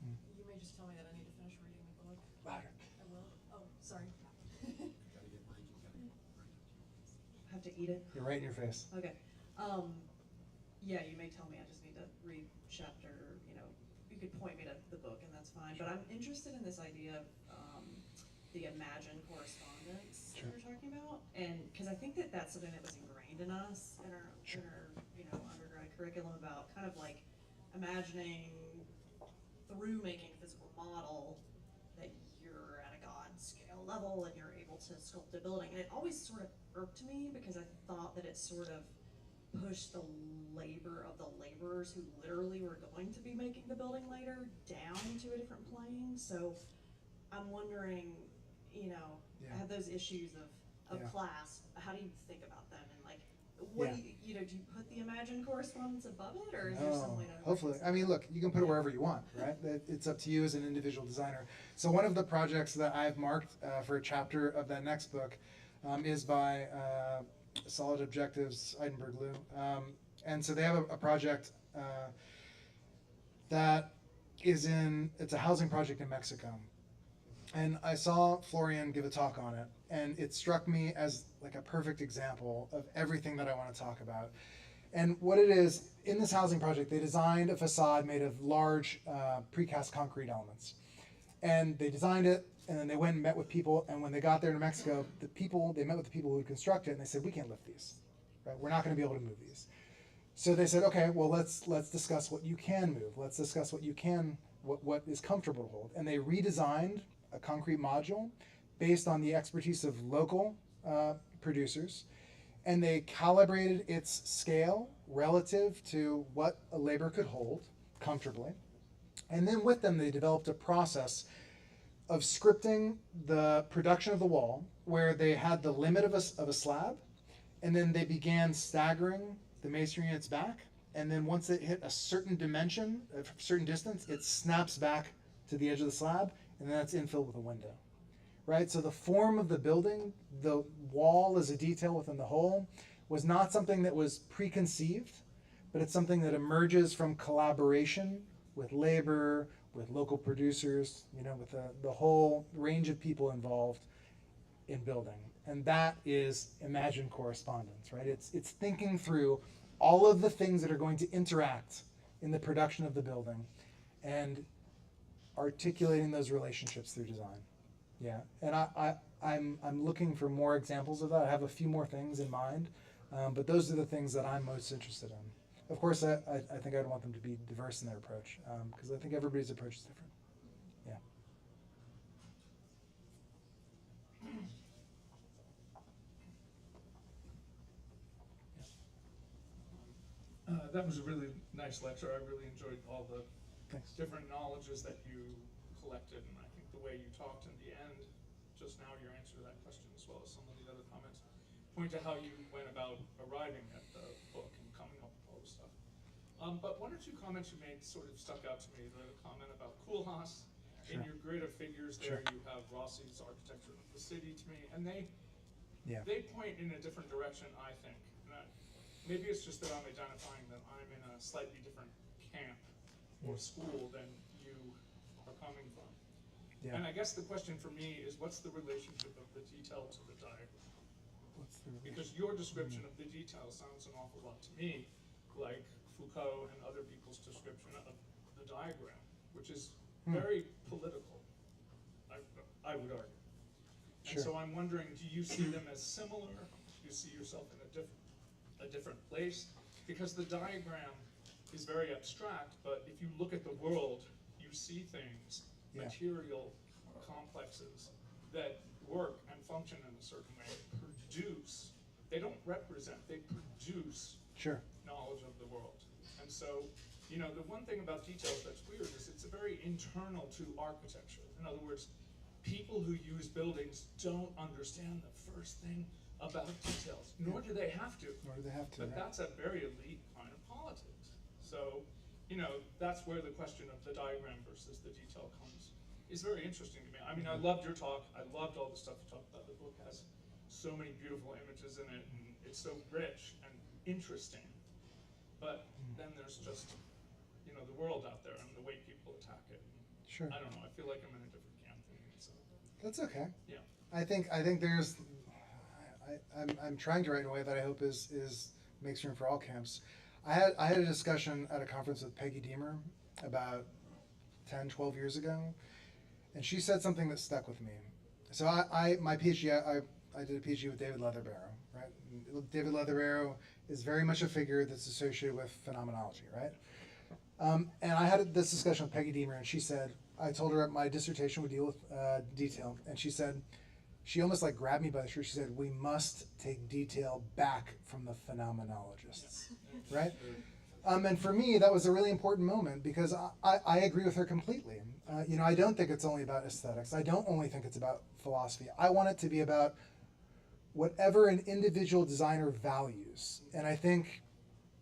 You may just tell me that I need to finish reading the book. Louder. I will. Oh, sorry. Have to eat it? You're right in your face. Okay. Yeah, you may tell me I just need to read chapter, you know, you could point me to the book and that's fine, but I'm interested in this idea of the imagined correspondence that Sure. you're talking about. And, cause I think that that's something that was ingrained in us, in our, you know, undergrad curriculum about kind of like imagining through making a physical model that you're at a God scale level and you're able to sculpt a building. And it always sort of irked me because I thought that it sort of pushed the labor of the laborers who literally were going to be making the building later down into a different plane. So I'm wondering, you know, Yeah. I have those issues of Yeah. class. How do you think about them? And like, what Yeah. do you know, do you put the imagined correspondence above it, or is there some No, way to? hopefully. I mean, look, you can put it wherever you want, right? It's up to you as an individual designer. So one of the projects that I've marked for a chapter of that next book is by Solid Objectives, Eidenberg Lou. And so they have a project that it's a housing project in Mexico. And I saw Florian give a talk on it, and it struck me as like a perfect example of everything that I want to talk about. And what it is, in this housing project, they designed a facade made of large precast concrete elements. And they designed it, and then they went and met with people, and when they got there to Mexico, they met with the people who would construct it, and they said, we can't lift these, right? We're not gonna be able to move these. So they said, okay, well, let's discuss what you can move. Let's discuss what is comfortable to hold. And they redesigned a concrete module based on the expertise of local producers, and they calibrated its scale relative to what a labor could hold comfortably. And then with them, they developed a process of scripting the production of the wall, where they had the limit of a slab, and then they began staggering the masonry units back, and then once it hit a certain dimension, a certain distance, it snaps back to the edge of the slab, and then that's infilled with a window, right? So the form of the building, the wall as a detail within the whole, was not something that was preconceived, but it's something that emerges from collaboration with labor, with local producers, with the whole range of people involved in building. And that is imagined correspondence, right? It's thinking through all of the things that are going to interact in the production of the building and articulating those relationships through design. Yeah, and I'm looking for more examples of that. I have a few more things in mind, but those are the things that I'm most interested in. Of course, I think I'd want them to be diverse in their approach, because I think everybody's approach is different. Yeah. That was a really nice lecture. I really enjoyed all the Thanks. different knowledges that you collected, and I think the way you talked in the end, just now, your answer to that question, as well as some of the other comments, point to how you went about arriving at the book and coming up with all this stuff. But one or two comments you made sort of stuck out to me. The comment about Koolhaas. Sure. In your grid of figures there, Sure. you have Rossi's architecture of the city to me, and they Yeah. point in a different direction, I think. And maybe it's just that I'm identifying that I'm in a slightly different camp or school than you are coming from. Yeah. And I guess the question for me is, what's the relationship of the detail to the diagram? Because your description of the detail sounds an awful lot to me like Foucault and other people's description of the diagram, which is very political, I would argue. Sure. And so I'm wondering, do you see them as similar? Do you see yourself in a different place? Because the diagram is very abstract, but if you look at the world, you see things, Yeah. material complexes that work and function in a certain way, produce. They don't represent, they produce Sure. knowledge of the world. And so, the one thing about details that's weird is it's very internal to architecture. In other words, people who use buildings don't understand the first thing about details, nor do they have to. Nor do they have to, But right? that's a very elite kind of politics. So, that's where the question of the diagram versus the detail comes, is very interesting to me. I mean, I loved your talk. I loved all the stuff you talked about. The book has so many beautiful images in it, and it's so rich and interesting. But then there's just, the world out there and the way people attack it. Sure. I don't know. I feel like I'm in a different camp than you. So, That's okay. yeah. I think there's. I'm trying to write in a way that I hope is makes room for all camps. I had a discussion at a conference with Peggy Deemer about 10, 12 years ago, and she said something that stuck with me. So my PhD, I did a PhD with David Leatherbarrow, right? David Leatherbarrow is very much a figure that's associated with phenomenology, right? And I had this discussion with Peggy Deemer, and she said, I told her my dissertation would deal with detail, and she said, she almost like grabbed me by the shirt. She said, we must take detail back from the phenomenologists, right? And for me, that was a really important moment because I agree with her completely. I don't think it's only about aesthetics. I don't only think it's about philosophy. I want it to be about whatever an individual designer values. And I think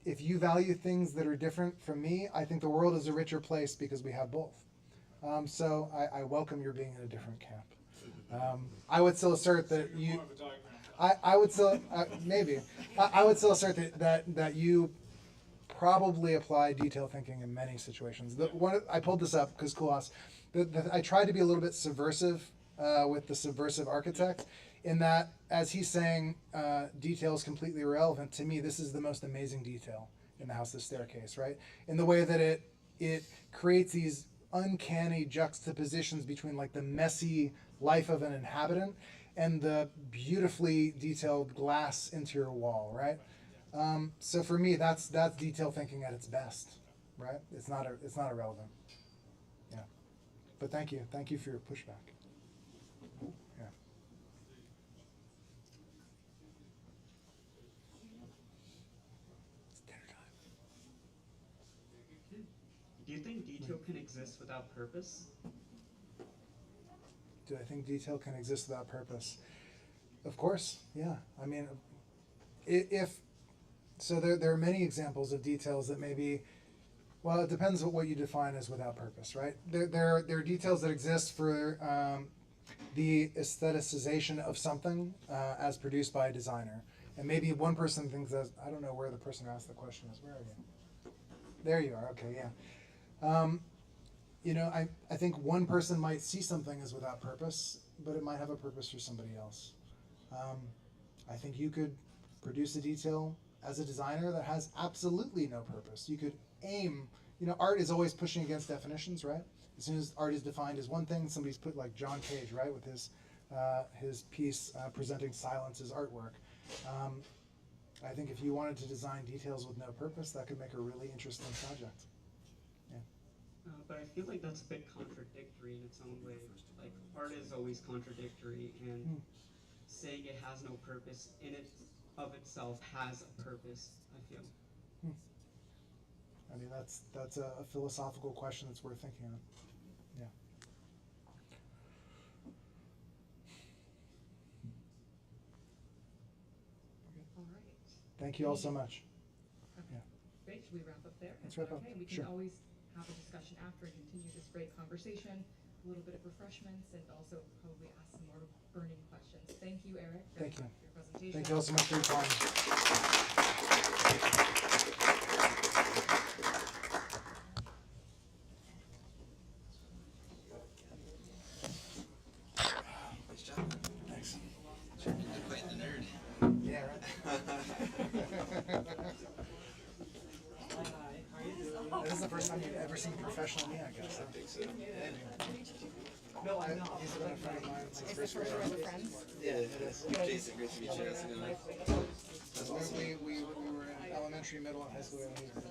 if you value things that are different from me, I think the world is a richer place because we have both. So I welcome your being in a different camp. I would still assert that you. More of a diagram. I would still maybe. I would still assert that you probably apply detail thinking in many situations. I pulled this up because Koolhaas. I tried to be a little bit subversive with the subversive architect, in that as he's saying, detail is completely irrelevant. To me, this is the most amazing detail in the House of Staircase, right? In the way that it creates these uncanny juxtapositions between like the messy life of an inhabitant and the beautifully detailed glass interior wall, right? So for me, that's detail thinking at its best, right? It's not irrelevant. Yeah, but thank you for your pushback. Yeah. It's dinner time. Do you think detail can exist without purpose? Do I think detail can exist without purpose? Of course, yeah. I mean, so there are many examples of details that maybe, well, it depends on what you define as without purpose, right? There are details that exist for the aestheticization of something as produced by a designer. And maybe one person thinks that, I don't know where the person who asked the question is. Where are you? There you are, okay, yeah. You know, I think one person might see something as without purpose, but it might have a purpose for somebody else. I think you could produce a detail as a designer that has absolutely no purpose. You could aim, you know, art is always pushing against definitions, right? As soon as art is defined as one thing, somebody's put like John Cage, right, with his piece presenting silence as artwork. I think if you wanted to design details with no purpose, that could make a really interesting project. But I feel like that's a bit contradictory in its own way. Like, art is always contradictory, and saying it has no purpose in it of itself has a purpose, I feel. I mean, that's a philosophical question that's worth thinking on. Yeah. All right. Thank you all so much. Yeah. Great, should we wrap up there? Let's wrap up. Okay, we can Sure. always have a discussion after and continue this great conversation, a little bit of refreshments, and also probably ask some more burning questions. Thank you, Eric, for Thank you. your presentation. Thank you all so much for your time. Nice job. Thanks. You're quite the nerd. Yeah, right. This is the first time you've ever seen professional me, I guess. I think so. No, I'm not. He's been a friend of mine since first grade. Yeah, it is. Jason, great to meet you. How's it going? That's awesome. We were in elementary, middle, and high school. And he was